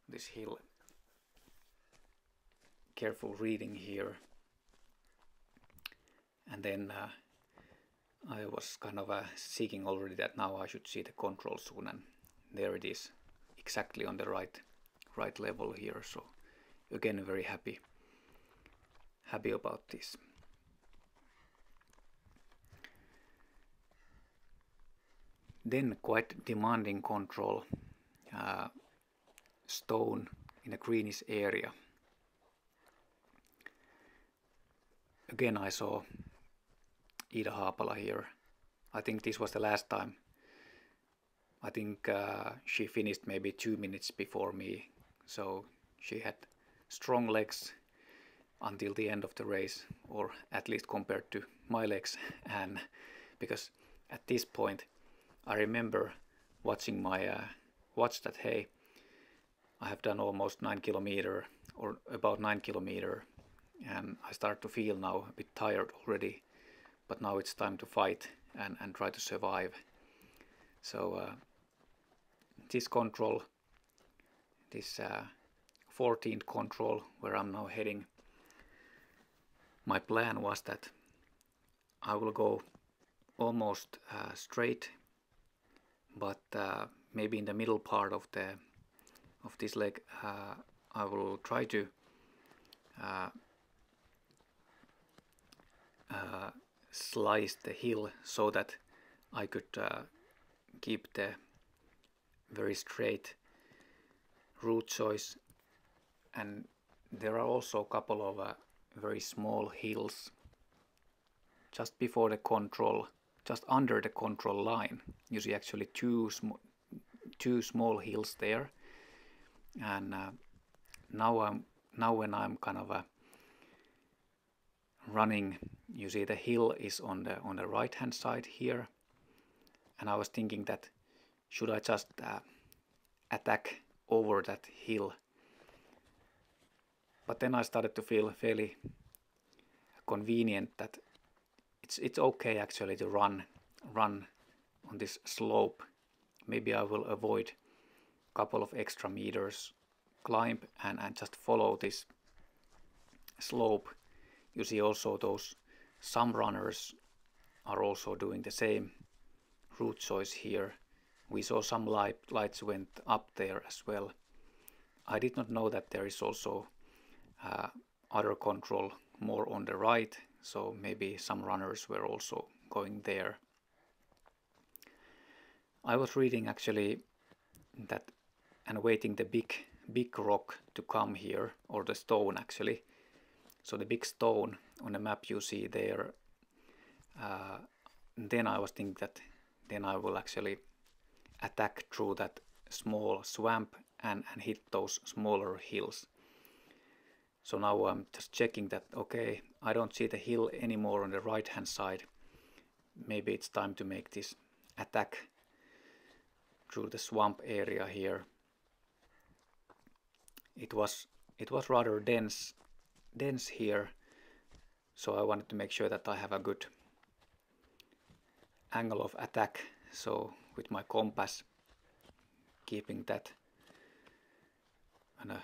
this hill. Careful reading here, and then I was kind of seeking already that now I should see the control soon, and there it is, exactly on the right level here. So again, very happy about this. Then quite demanding control, stone in a greenish area. Again I saw Ida Haapala here. I think this was the last time. I think she finished maybe 2 minutes before me, so she had strong legs until the end of the race, or at least compared to my legs. And because at this point I remember watching my watch that hey, I have done almost 9 kilometers or about 9 kilometers, and I start to feel now a bit tired already, but now it's time to fight and try to survive. So this control, this 14th control where I'm now heading, my plan was that I will go almost straight, but maybe in the middle part of this leg I will try to slice the hill so that I could keep the very straight route choice. And there are also a couple of very small hills just before the control, just under the control line. You see actually two small hills there, and now when I'm kind of running. You see the hill is on the right hand side here, and I was thinking that should I just attack over that hill, but then I started to feel fairly convenient that it's okay actually to run on this slope. Maybe I will avoid a couple of extra meters climb and just follow this slope. You see also some runners are also doing the same route choice here. We saw some lights went up there as well. I did not know that there is also other control more on the right, so maybe some runners were also going there. I was reading actually that and waiting the big rock to come here, or the stone actually. So the big stone on the map you see there. Then I was thinking that then I will actually attack through that small swamp and hit those smaller hills. So now I'm just checking that, okay, I don't see the hill anymore on the right hand side. Maybe it's time to make this attack through the swamp area here. It was rather dense here, so I wanted to make sure that I have a good angle of attack. So with my compass, keeping that in a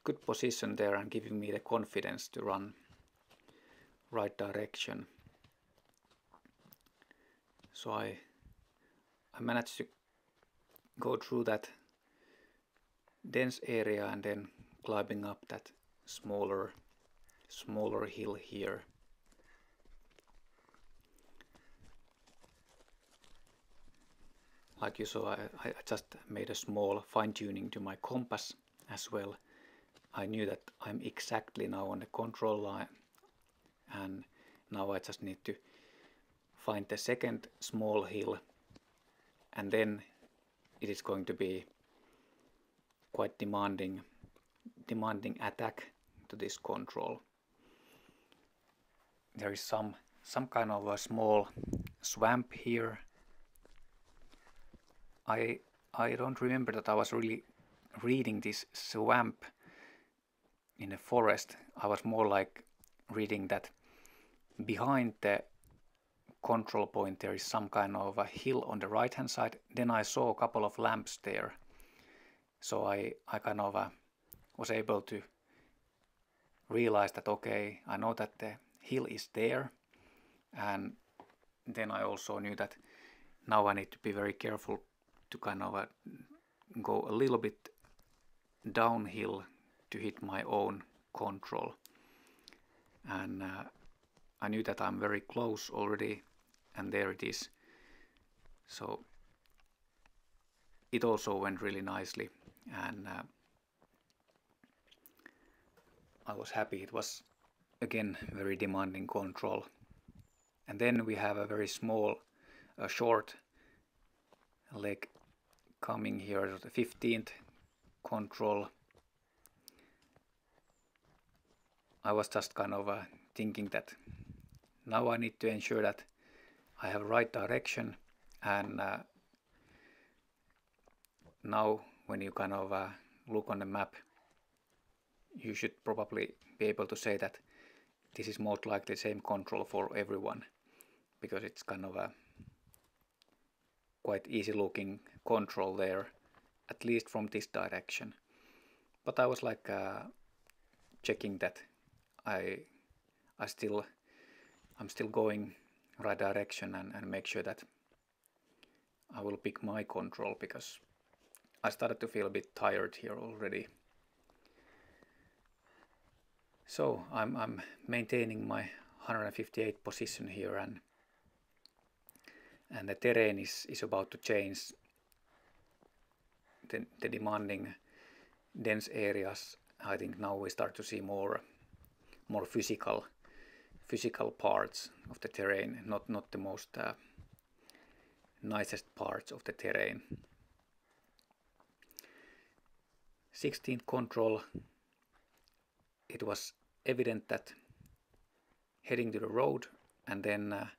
good position there and giving me the confidence to run right direction. So I managed to go through that dense area and then climbing up that smaller hill here. Like you saw, I just made a small fine-tuning to my compass as well. I knew that I'm exactly now on the control line, and now I just need to find the second small hill, and then it is going to be quite demanding attack to this control. There is some kind of a small swamp here. I don't remember that I was really reading this swamp in a forest. I was more like reading that behind the control point there is some kind of a hill on the right hand side. Then I saw a couple of lamps there, so I kind of was able to realize that, okay, I know that the hill is there, and then I also knew that now I need to be very careful to kind of go a little bit downhill to hit my own control. And I knew that I'm very close already, and there it is. So it also went really nicely, and I was happy. It was again very demanding control. And then we have a very small, short leg coming here, the 15th control. I was just kind of thinking that now I need to ensure that I have right direction, and now when you kind of look on the map, you should probably be able to say that this is most likely the same control for everyone, because it's kind of a quite easy looking control there, at least from this direction. But I was like checking that I'm still going right direction, and make sure that I will pick my control, because I started to feel a bit tired here already. So I'm maintaining my 158 position here, and the terrain is about to change. The demanding dense areas, I think now we start to see more physical parts of the terrain, not the most nicest parts of the terrain. 16th control, it was evident that heading to the road and then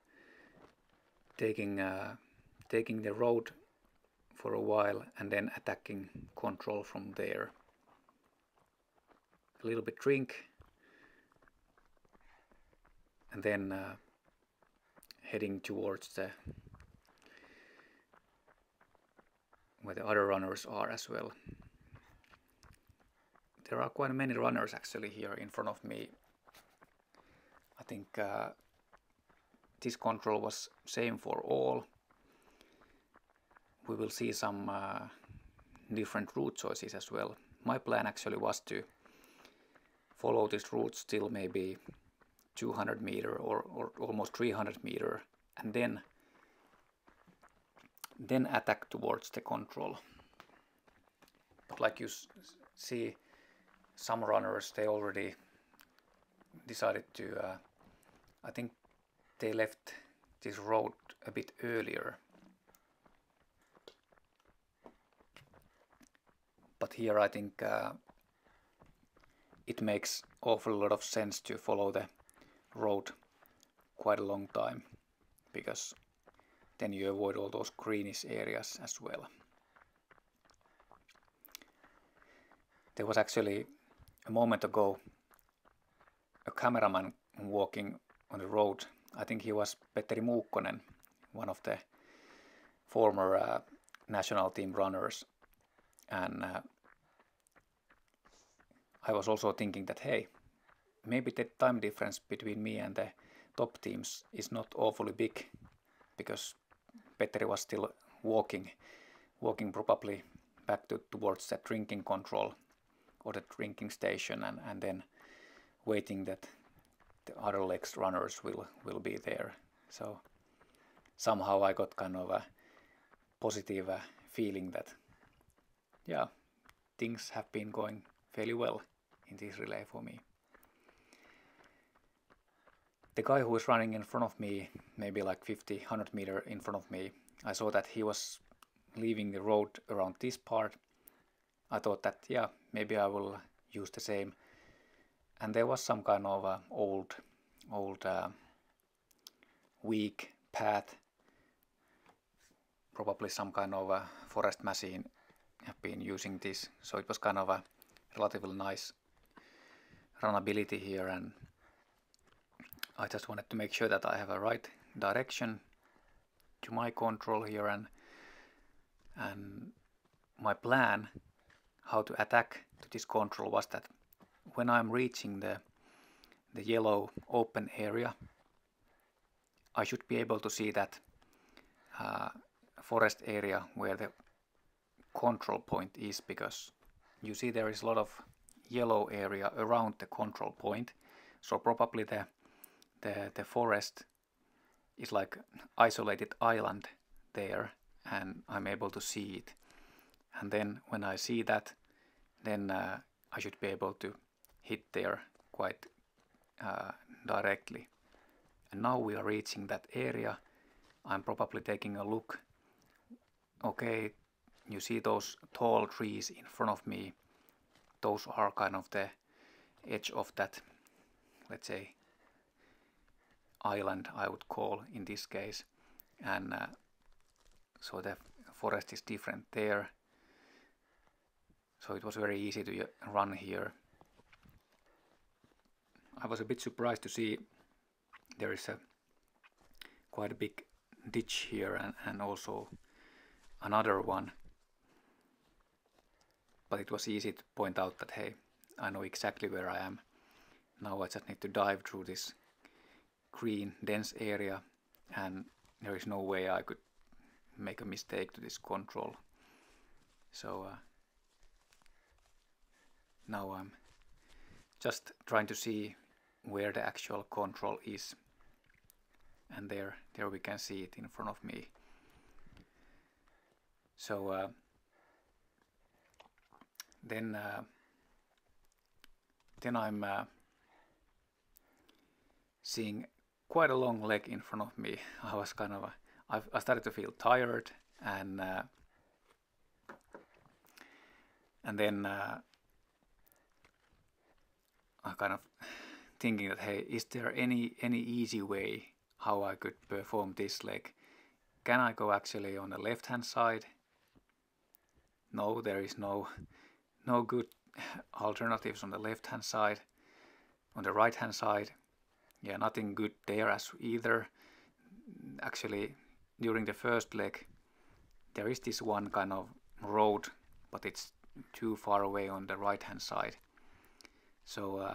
taking the road for a while and then attacking control from there. A little bit drink and then heading towards where the other runners are as well. There are quite many runners actually here in front of me. I think this control was same for all. We will see some different route choices as well. My plan actually was to follow this route still maybe 200 meter or almost 300 meter and then attack towards the control. But like you see, some runners, they already decided to I think they left this road a bit earlier. But here I think it makes awful lot of sense to follow the road quite a long time, because then you avoid all those greenish areas as well. There was actually a moment ago a cameraman walking on the road. I think he was Petteri Muukkonen, one of the former national team runners, and I was also thinking that hey, maybe the time difference between me and the top teams is not awfully big, because Petteri was still walking probably back towards the drinking control or the drinking station, and then waiting that the other legs runners will be there. So somehow I got kind of a positive feeling that yeah, things have been going fairly well in this relay for me. The guy who was running in front of me, maybe like 50-100 meter in front of me, I saw that he was leaving the road around this part. I thought that yeah, maybe I will use the same. And there was some kind of old weak path, probably some kind of a forest machine have been using this, so it was kind of a relatively nice runnability here, and I just wanted to make sure that I have a right direction to my control here, and my plan how to attack to this control was that when I'm reaching the yellow open area, I should be able to see that forest area where the control point is, because you see there is a lot of yellow area around the control point, so probably the forest is like isolated island there, and I'm able to see it, and then when I see that, then I should be able to hit there quite directly. And now we are reaching that area. I'm probably taking a look. Okay, you see those tall trees in front of me, those are kind of the edge of that, let's say, island I would call in this case, and so the forest is different there, so it was very easy to run here. I was a bit surprised to see there is a quite a big ditch here, and also another one, but it was easy to point out that hey, I know exactly where I am. Now I just need to dive through this green dense area, and there is no way I could make a mistake to this control. So now I'm just trying to see where the actual control is, and there we can see it in front of me. So then I'm seeing quite a long leg in front of me. I was kind of I started to feel tired, and then I kind of thinking that, hey, is there any easy way how I could perform this leg? Can I go actually on the left hand side? No, there is no good alternatives on the left hand side. On the right hand side, yeah, nothing good there as either. Actually, during the first leg, there is this one kind of road, but it's too far away on the right hand side. So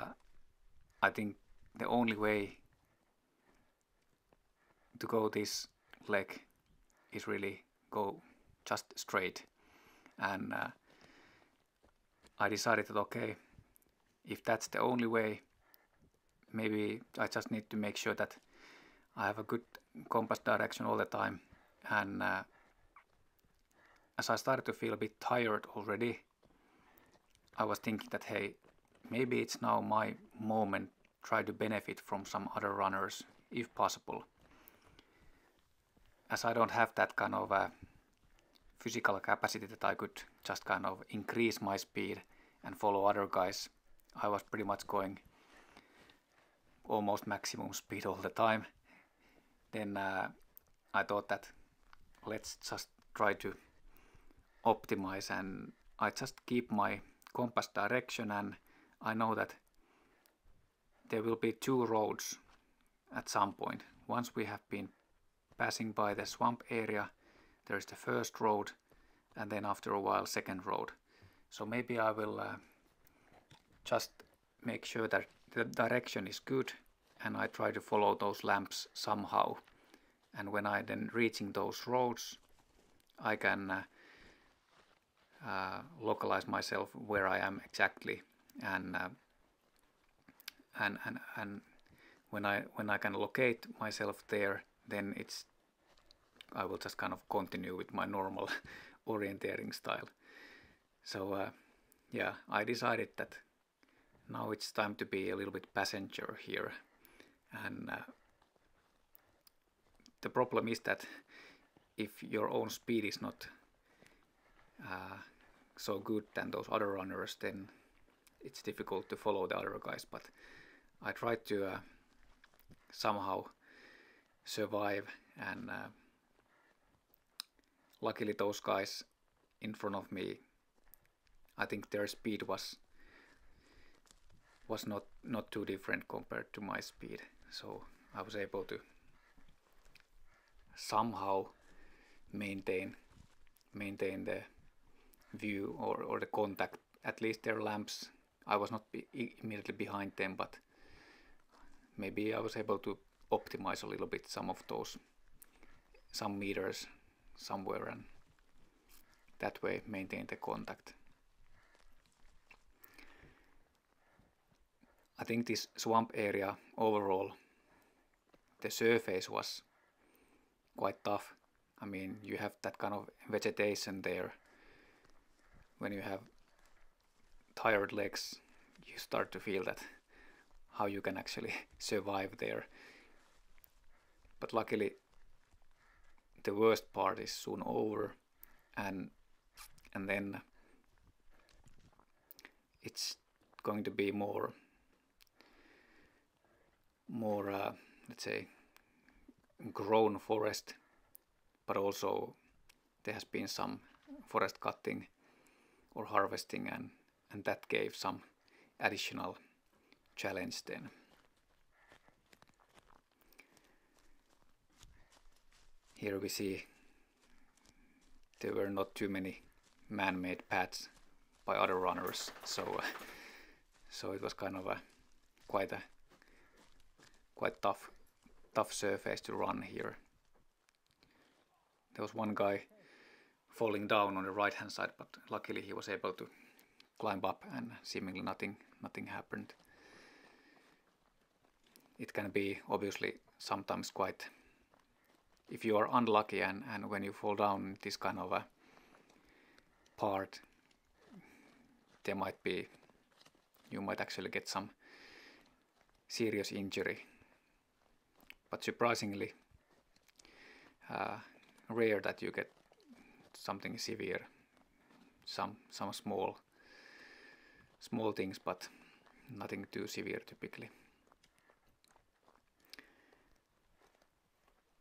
I think the only way to go this leg is really go just straight. And I decided that, okay, if that's the only way, maybe I just need to make sure that I have a good compass direction all the time. And as I started to feel a bit tired already, I was thinking that, hey, maybe it's now my moment to try to benefit from some other runners if possible. As I don't have that kind of physical capacity that I could just kind of increase my speed and follow other guys, I was pretty much going almost maximum speed all the time. Then I thought that let's just try to optimize, and I just keep my compass direction, and I know that there will be two roads at some point. Once we have been passing by the swamp area, there is the first road, and then after a while second road. So maybe I will just make sure that the direction is good, and I try to follow those lamps somehow. And when I then reaching those roads, I can localize myself where I am exactly, and when I can locate myself there, then I will just kind of continue with my normal orienteering style. So yeah, I decided that now it's time to be a little bit passenger here, and the problem is that if your own speed is not so good than those other runners, then it's difficult to follow the other guys. But I tried to somehow survive, and luckily those guys in front of me, I think their speed was not too different compared to my speed, so I was able to somehow maintain the view or the contact, at least their lamps. I was not immediately behind them, but maybe I was able to optimize a little bit some of those, some meters somewhere, and that way maintain the contact. I think this swamp area overall, the surface was quite tough. I mean, you have that kind of vegetation there. When you have tired legs, you start to feel that how you can actually survive there. But luckily the worst part is soon over, and then it's going to be more let's say grown forest, but also there has been some forest cutting or harvesting, and that gave some additional challenge then. Here we see there were not too many man-made paths by other runners, so it was kind of a quite tough surface to run here. There was one guy falling down on the right hand side, but luckily he was able to climb up, and seemingly nothing happened. It can be obviously sometimes quite, if you are unlucky and when you fall down this kind of a part, you might actually get some serious injury. But surprisingly rare that you get something severe. Some small things, but nothing too severe typically.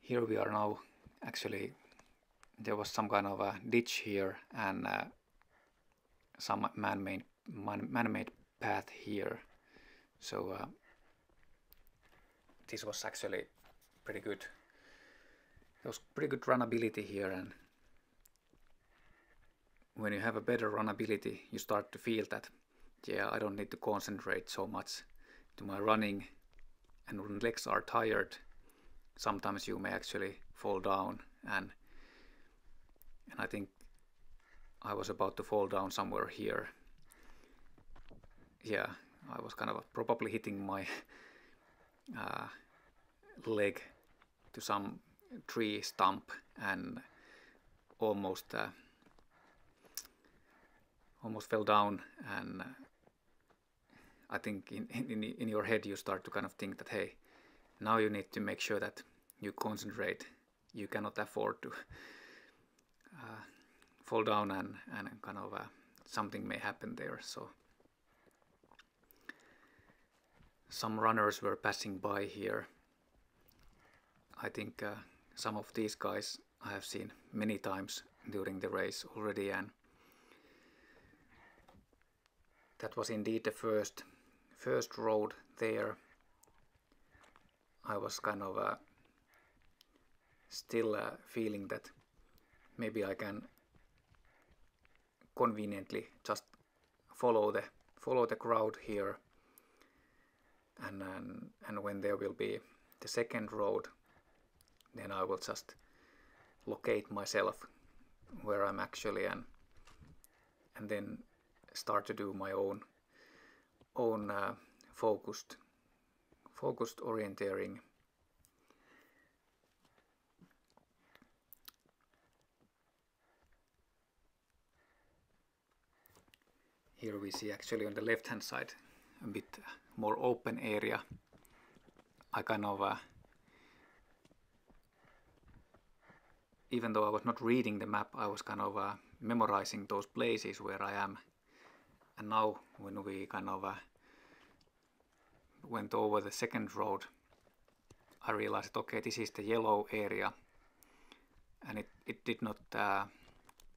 here we are now. Actually, there was some kind of a ditch here and some man-made path here. So this was actually pretty good. There was pretty good runnability here, and when you have a better runnability, you start to feel that, yeah, I don't need to concentrate so much to my running, and when legs are tired, sometimes you may actually fall down, and I think I was about to fall down somewhere here. Yeah, I was kind of probably hitting my leg to some tree stump and almost fell down. And I think in your head you start to kind of think that, hey, now you need to make sure that you concentrate. You cannot afford to fall down and kind of something may happen there. So some runners were passing by here. I think some of these guys I have seen many times during the race already, and that was indeed the first road there. I was kind of still feeling that maybe I can conveniently just follow the crowd here, and when there will be the second road, then I will just locate myself where I'm actually, and then start to do my own focused orienteering. Here we see actually on the left hand side a bit more open area. I kind of even though I was not reading the map, I was kind of memorizing those places where I am. And now when we kind of went over the second road, I realized, okay, this is the yellow area, and it did not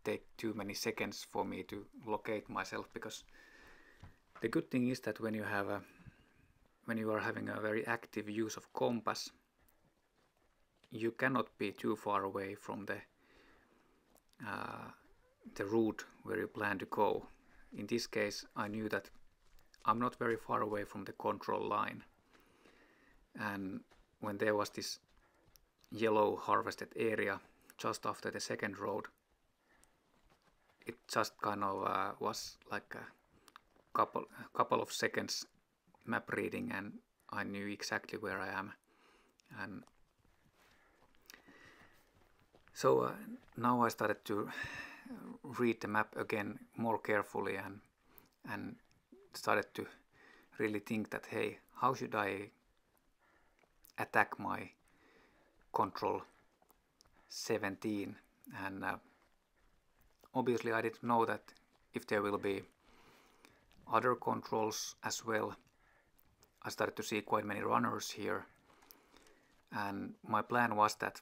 take too many seconds for me to locate myself, because the good thing is that when you are having a very active use of compass, you cannot be too far away from the route where you plan to go. In this case, I knew that I'm not very far away from the control line, and when there was this yellow harvested area just after the second road, it just kind of was like a couple of seconds map reading, and I knew exactly where I am. And so now I started to read the map again more carefully, and started to really think that, hey, how should I attack my control 17? And obviously I didn't know that if there will be other controls as well. I started to see quite many runners here, and my plan was that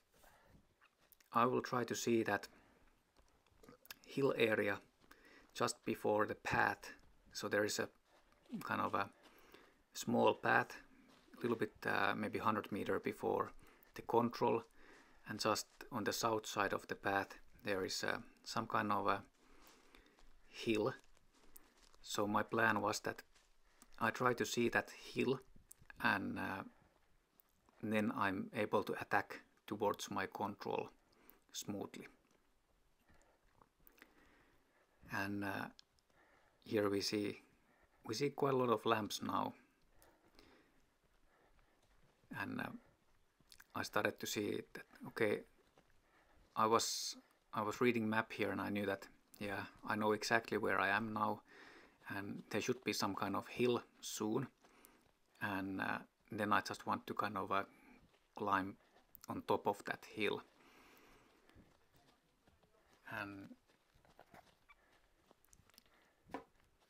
I will try to see that hill area just before the path. So there is a kind of a small path, a little bit maybe 100 meters before the control, and just on the south side of the path there is some kind of a hill. So my plan was that I try to see that hill, and then I'm able to attack towards my control smoothly. And here we see quite a lot of lamps now, and I started to see that, okay, I was reading map here, and I knew that, yeah, I know exactly where I am now, and there should be some kind of hill soon, and then I just want to kind of climb on top of that hill.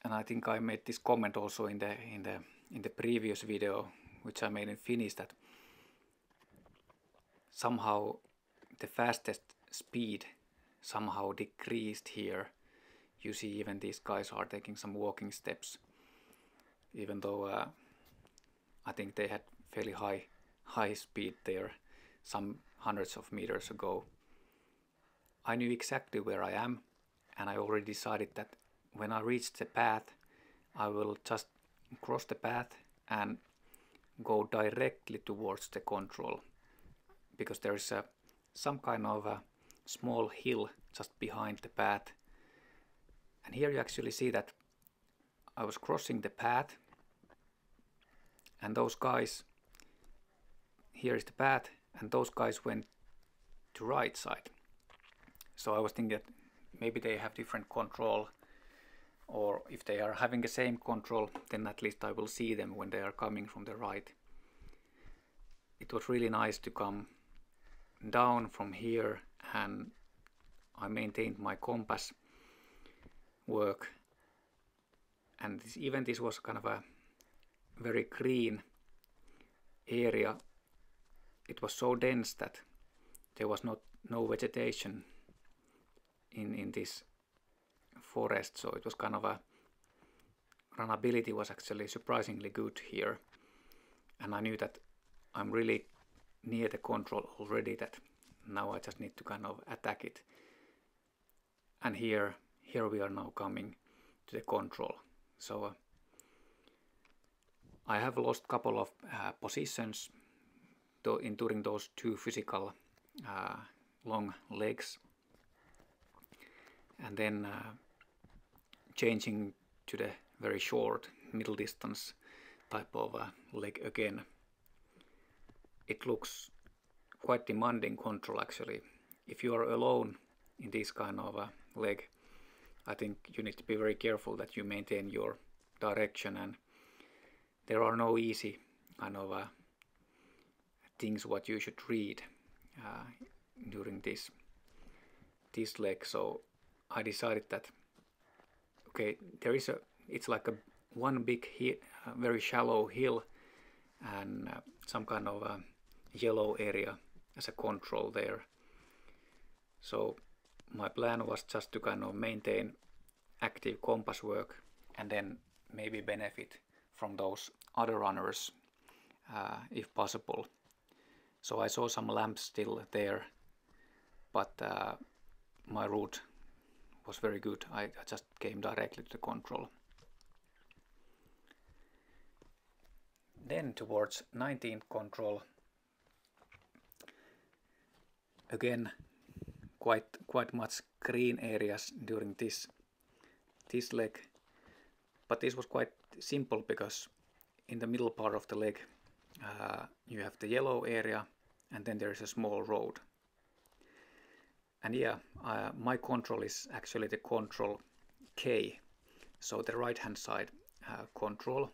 And I think I made this comment also in the previous video, which I made in Finnish, that somehow the fastest speed somehow decreased here. You see even these guys are taking some walking steps, even though I think they had fairly high speed there some hundreds of meters ago. I knew exactly where I am, and I already decided that when I reach the path I will just cross the path and go directly towards the control, because there is some kind of a small hill just behind the path. And here you actually see that I was crossing the path, and those guys, here is the path, and those guys went to right side. So I was thinking that maybe they have different control, or if they are having the same control, then at least I will see them when they are coming from the right. It was really nice to come down from here, and I maintained my compass work, and this was kind of a very green area. It was so dense that there was no vegetation in this forest, so it was kind of a runnability was actually surprisingly good here, and I knew that I'm really near the control already, that now I just need to kind of attack it. And here we are now coming to the control. So I have lost couple of positions during those two physical long legs, and then changing to the very short middle distance type of leg again. It looks quite demanding control actually. If you are alone in this kind of leg, I think you need to be very careful that you maintain your direction, and there are no easy kind of things what you should read during this leg. So I decided that okay, it's like one big very shallow hill, and some kind of yellow area as a control there. So my plan was just to kind of maintain active compass work and then maybe benefit from those other runners if possible. So I saw some lamps still there, but my route was very good. I just came directly to the control. Then towards 19th control, again quite much green areas during this leg, but this was quite simple because in the middle part of the leg you have the yellow area, and then there is a small road. And yeah, my control is actually the control K, so the right hand side control.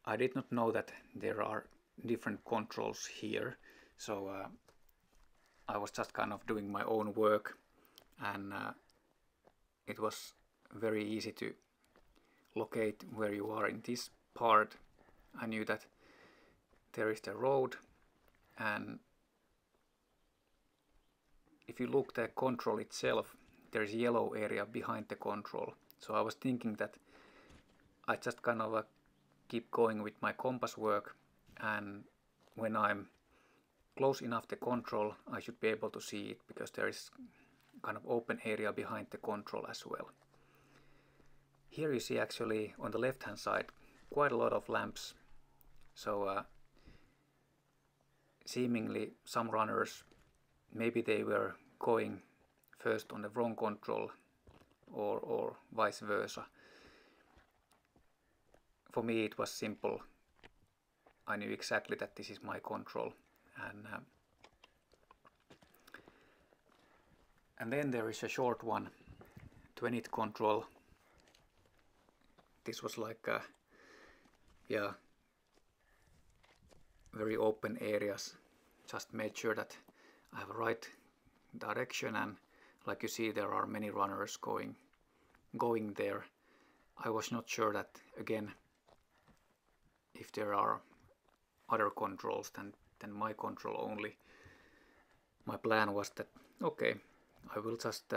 I did not know that there are different controls here, so I was just kind of doing my own work, and it was very easy to locate where you are in this part. I knew that there is the road, and if you look at the control itself, there is a yellow area behind the control. So I was thinking that I just kind of keep going with my compass work, and when I'm close enough to the control I should be able to see it, because there is kind of open area behind the control as well. Here you see actually on the left hand side quite a lot of lamps, so seemingly some runners, maybe they were going first on the wrong control or vice versa. For me it was simple. I knew exactly that this is my control, and then there is a short one, 20th control. This was like yeah, very open areas. Just made sure that I have a right direction, and like you see there are many runners going there. I was not sure that again if there are other controls than and my control only. My plan was that, okay, I will just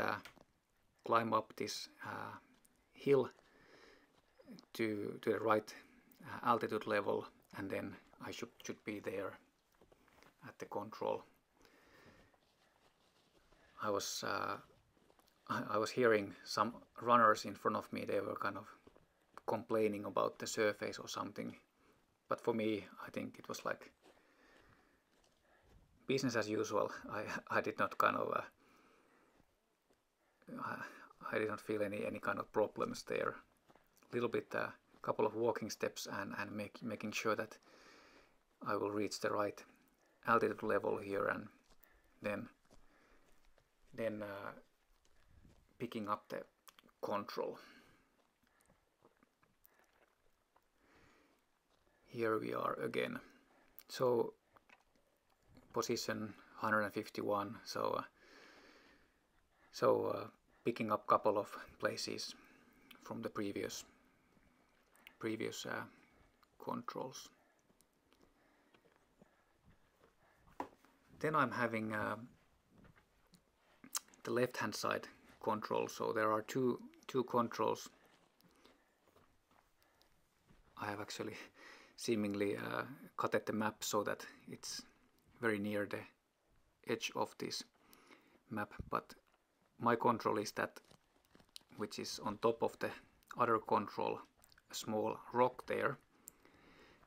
climb up this hill to the right altitude level, and then I should be there at the control. I was hearing some runners in front of me. They were kind of complaining about the surface or something, but for me, I think it was like business as usual. I did not kind of I did not feel any kind of problems there. A little bit, couple of walking steps and making sure that I will reach the right altitude level here, and then picking up the control. Here we are again. So position 151. So picking up couple of places from the previous controls. Then I'm having the left hand side control. So there are two controls. I have actually seemingly cut the map so that it's very near the edge of this map, but my control is that which is on top of the other control, a small rock there,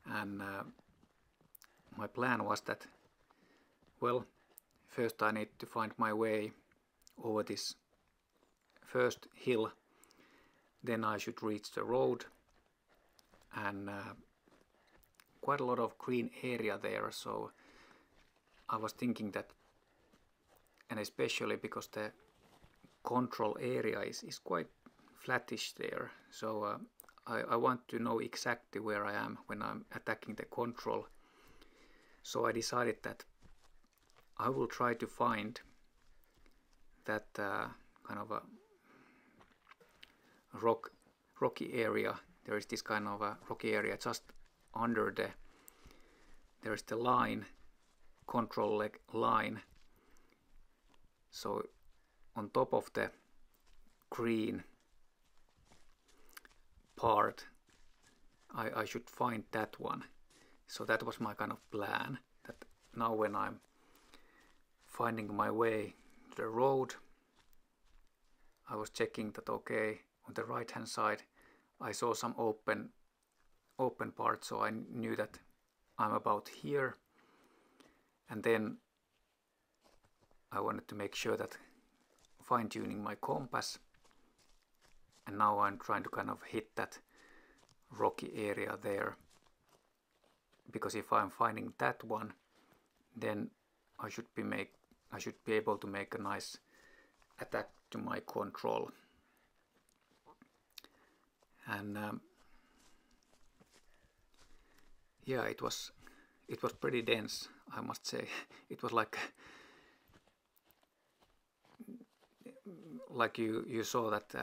and my plan was that, well, first I need to find my way over this first hill, then I should reach the road, and quite a lot of green area there, so I was thinking that, and especially because the control area is quite flattish there, so I want to know exactly where I am when I'm attacking the control. So I decided that I will try to find that kind of a rocky area. There is this kind of a rocky area just under there is the line, control leg line. So on top of the green part, I should find that one. So that was my kind of plan, that now when I'm finding my way to the road, I was checking that, okay, on the right hand side I saw some open part, so I knew that I'm about here, and then I wanted to make sure that fine-tuning my compass, and now I'm trying to kind of hit that rocky area there, because if I'm finding that one, then I should be able to make a nice attack to my control. And yeah, it was pretty dense, I must say. It was like you saw that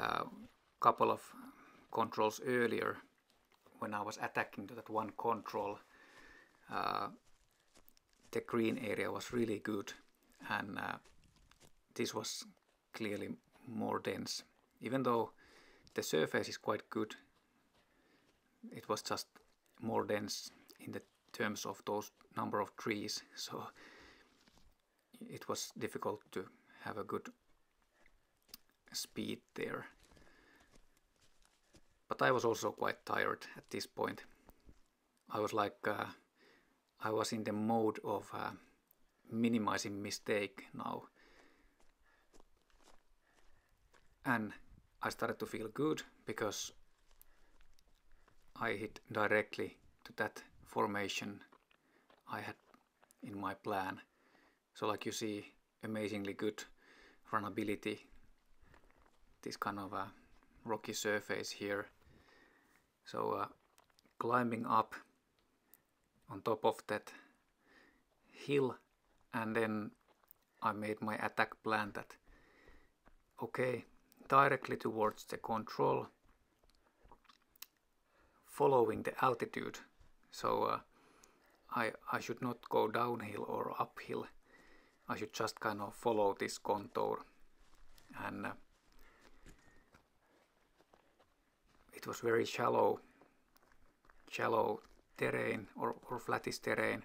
couple of controls earlier when I was attacking to that one control. The green area was really good, and this was clearly more dense. Even though the surface is quite good, it was just more dense in the terms of those number of trees, so it was difficult to have a good speed there. But I was also quite tired at this point. I was like, I was in the mode of minimizing mistake now, and I started to feel good because I hit directly to that formation I had in my plan. So like you see, amazingly good runnability, this kind of a rocky surface here. So climbing up on top of that hill, and then I made my attack plan that, okay, directly towards the control, following the altitude. So I should not go downhill or uphill. I should just kind of follow this contour, and it was very shallow terrain or flattish terrain.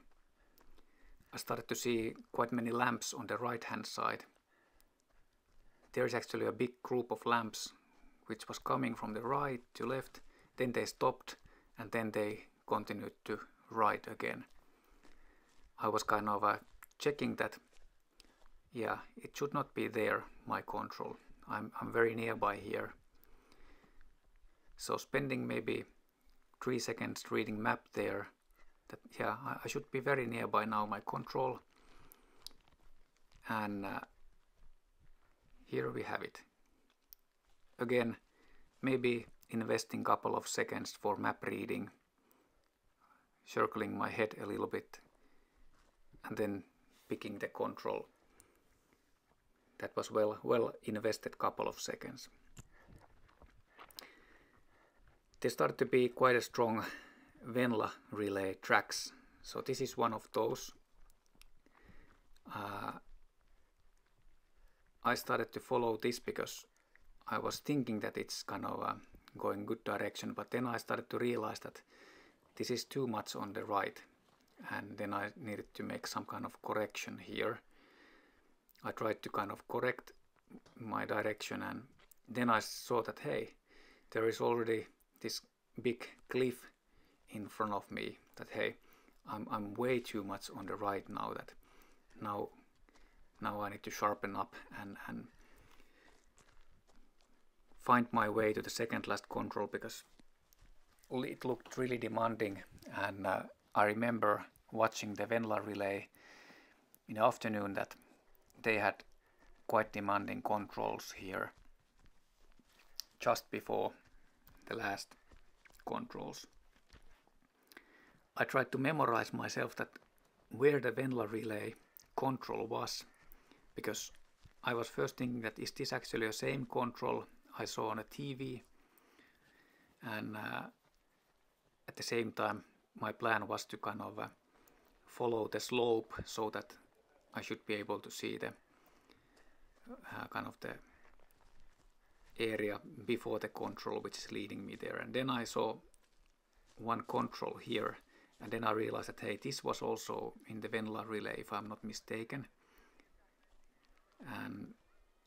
I started to see quite many lamps on the right hand side. There is actually a big group of lamps which was coming from the right to left, then they stopped and then they continued to right again. I was kind of checking that, yeah, it should not be there, my control. I'm very nearby here. So spending maybe 3 seconds reading map there, that yeah, I should be very nearby now, my control. And here we have it. Again, maybe investing couple of seconds for map reading, circling my head a little bit, and then picking the control. That was well invested couple of seconds. There started to be quite a strong Venla relay tracks, so this is one of those. I started to follow this because I was thinking that it's kind of going good direction, but then I started to realize that this is too much on the right, and then I needed to make some kind of correction here. I tried to kind of correct my direction, and then I saw that hey, there is already this big cliff in front of me, that hey, I'm way too much on the right now, that now I need to sharpen up and find my way to the second last control, because it looked really demanding. And I remember watching the Venla relay in the afternoon that they had quite demanding controls here just before the last controls. I tried to memorize myself that where the Venla relay control was, because I was first thinking that is this actually the same control I saw on a TV, and at the same time my plan was to kind of follow the slope so that I should be able to see the kind of the area before the control which is leading me there. And then I saw one control here, and then I realized that hey, this was also in the Venla relay if I'm not mistaken, and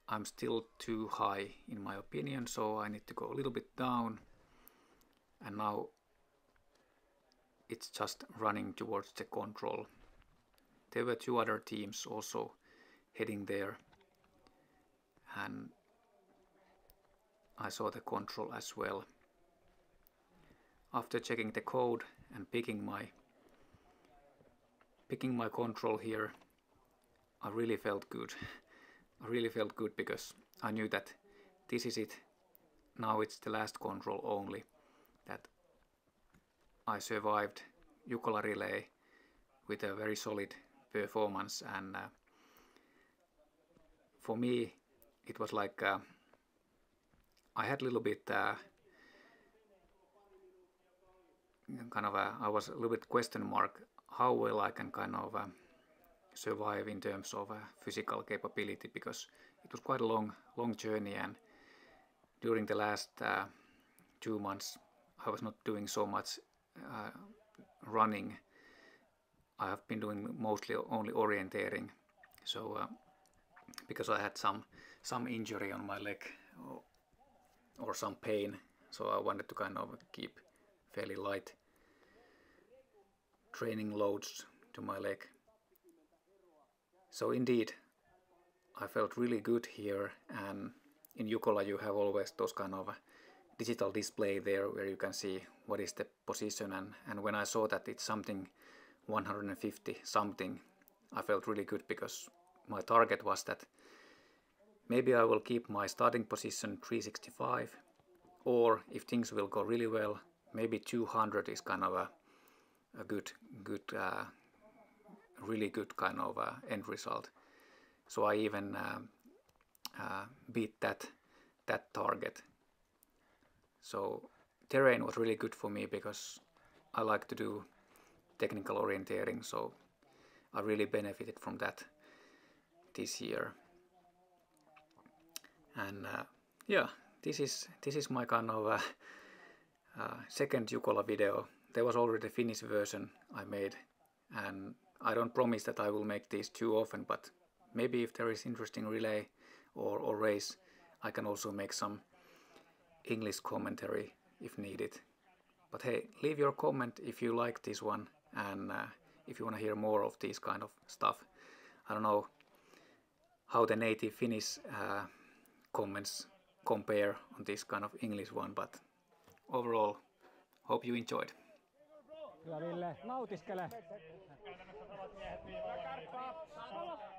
I'm still too high in my opinion, so I need to go a little bit down, and now it's just running towards the control. There were 2 other teams also heading there, and I saw the control as well. After checking the code and picking my control here, I really felt good. I really felt good because I knew that this is it. Now it's the last control only, that I survived Jukola relay with a very solid performance. And for me it was like I had a little bit I was a little bit question mark how well I can kind of survive in terms of physical capability, because it was quite a long journey, and during the last 2 months I was not doing so much running. I have been doing mostly only orienteering, so because I had some injury on my leg or some pain, so I wanted to kind of keep fairly light training loads to my leg. So indeed I felt really good here, and in Jukola you have always those kind of digital display there where you can see what is the position, and when I saw that it's something 150 something, I felt really good, because my target was that maybe I will keep my starting position 365, or if things will go really well, maybe 200 is kind of a good really good kind of end result. So I even beat that target. So terrain was really good for me, because I like to do technical orienteering, so I really benefited from that this year. And yeah, this is my kind of second Jukola video. There was already a Finnish version I made, and I don't promise that I will make these too often, but maybe if there is interesting relay or race, I can also make some English commentary if needed. But hey, leave your comment if you like this one, and if you want to hear more of these kind of stuff. I don't know how the native Finnish comments compare on this kind of English one, but overall, hope you enjoyed. Kyllä Ville, nautiskele! Käytännössä tavat miehet viivalla.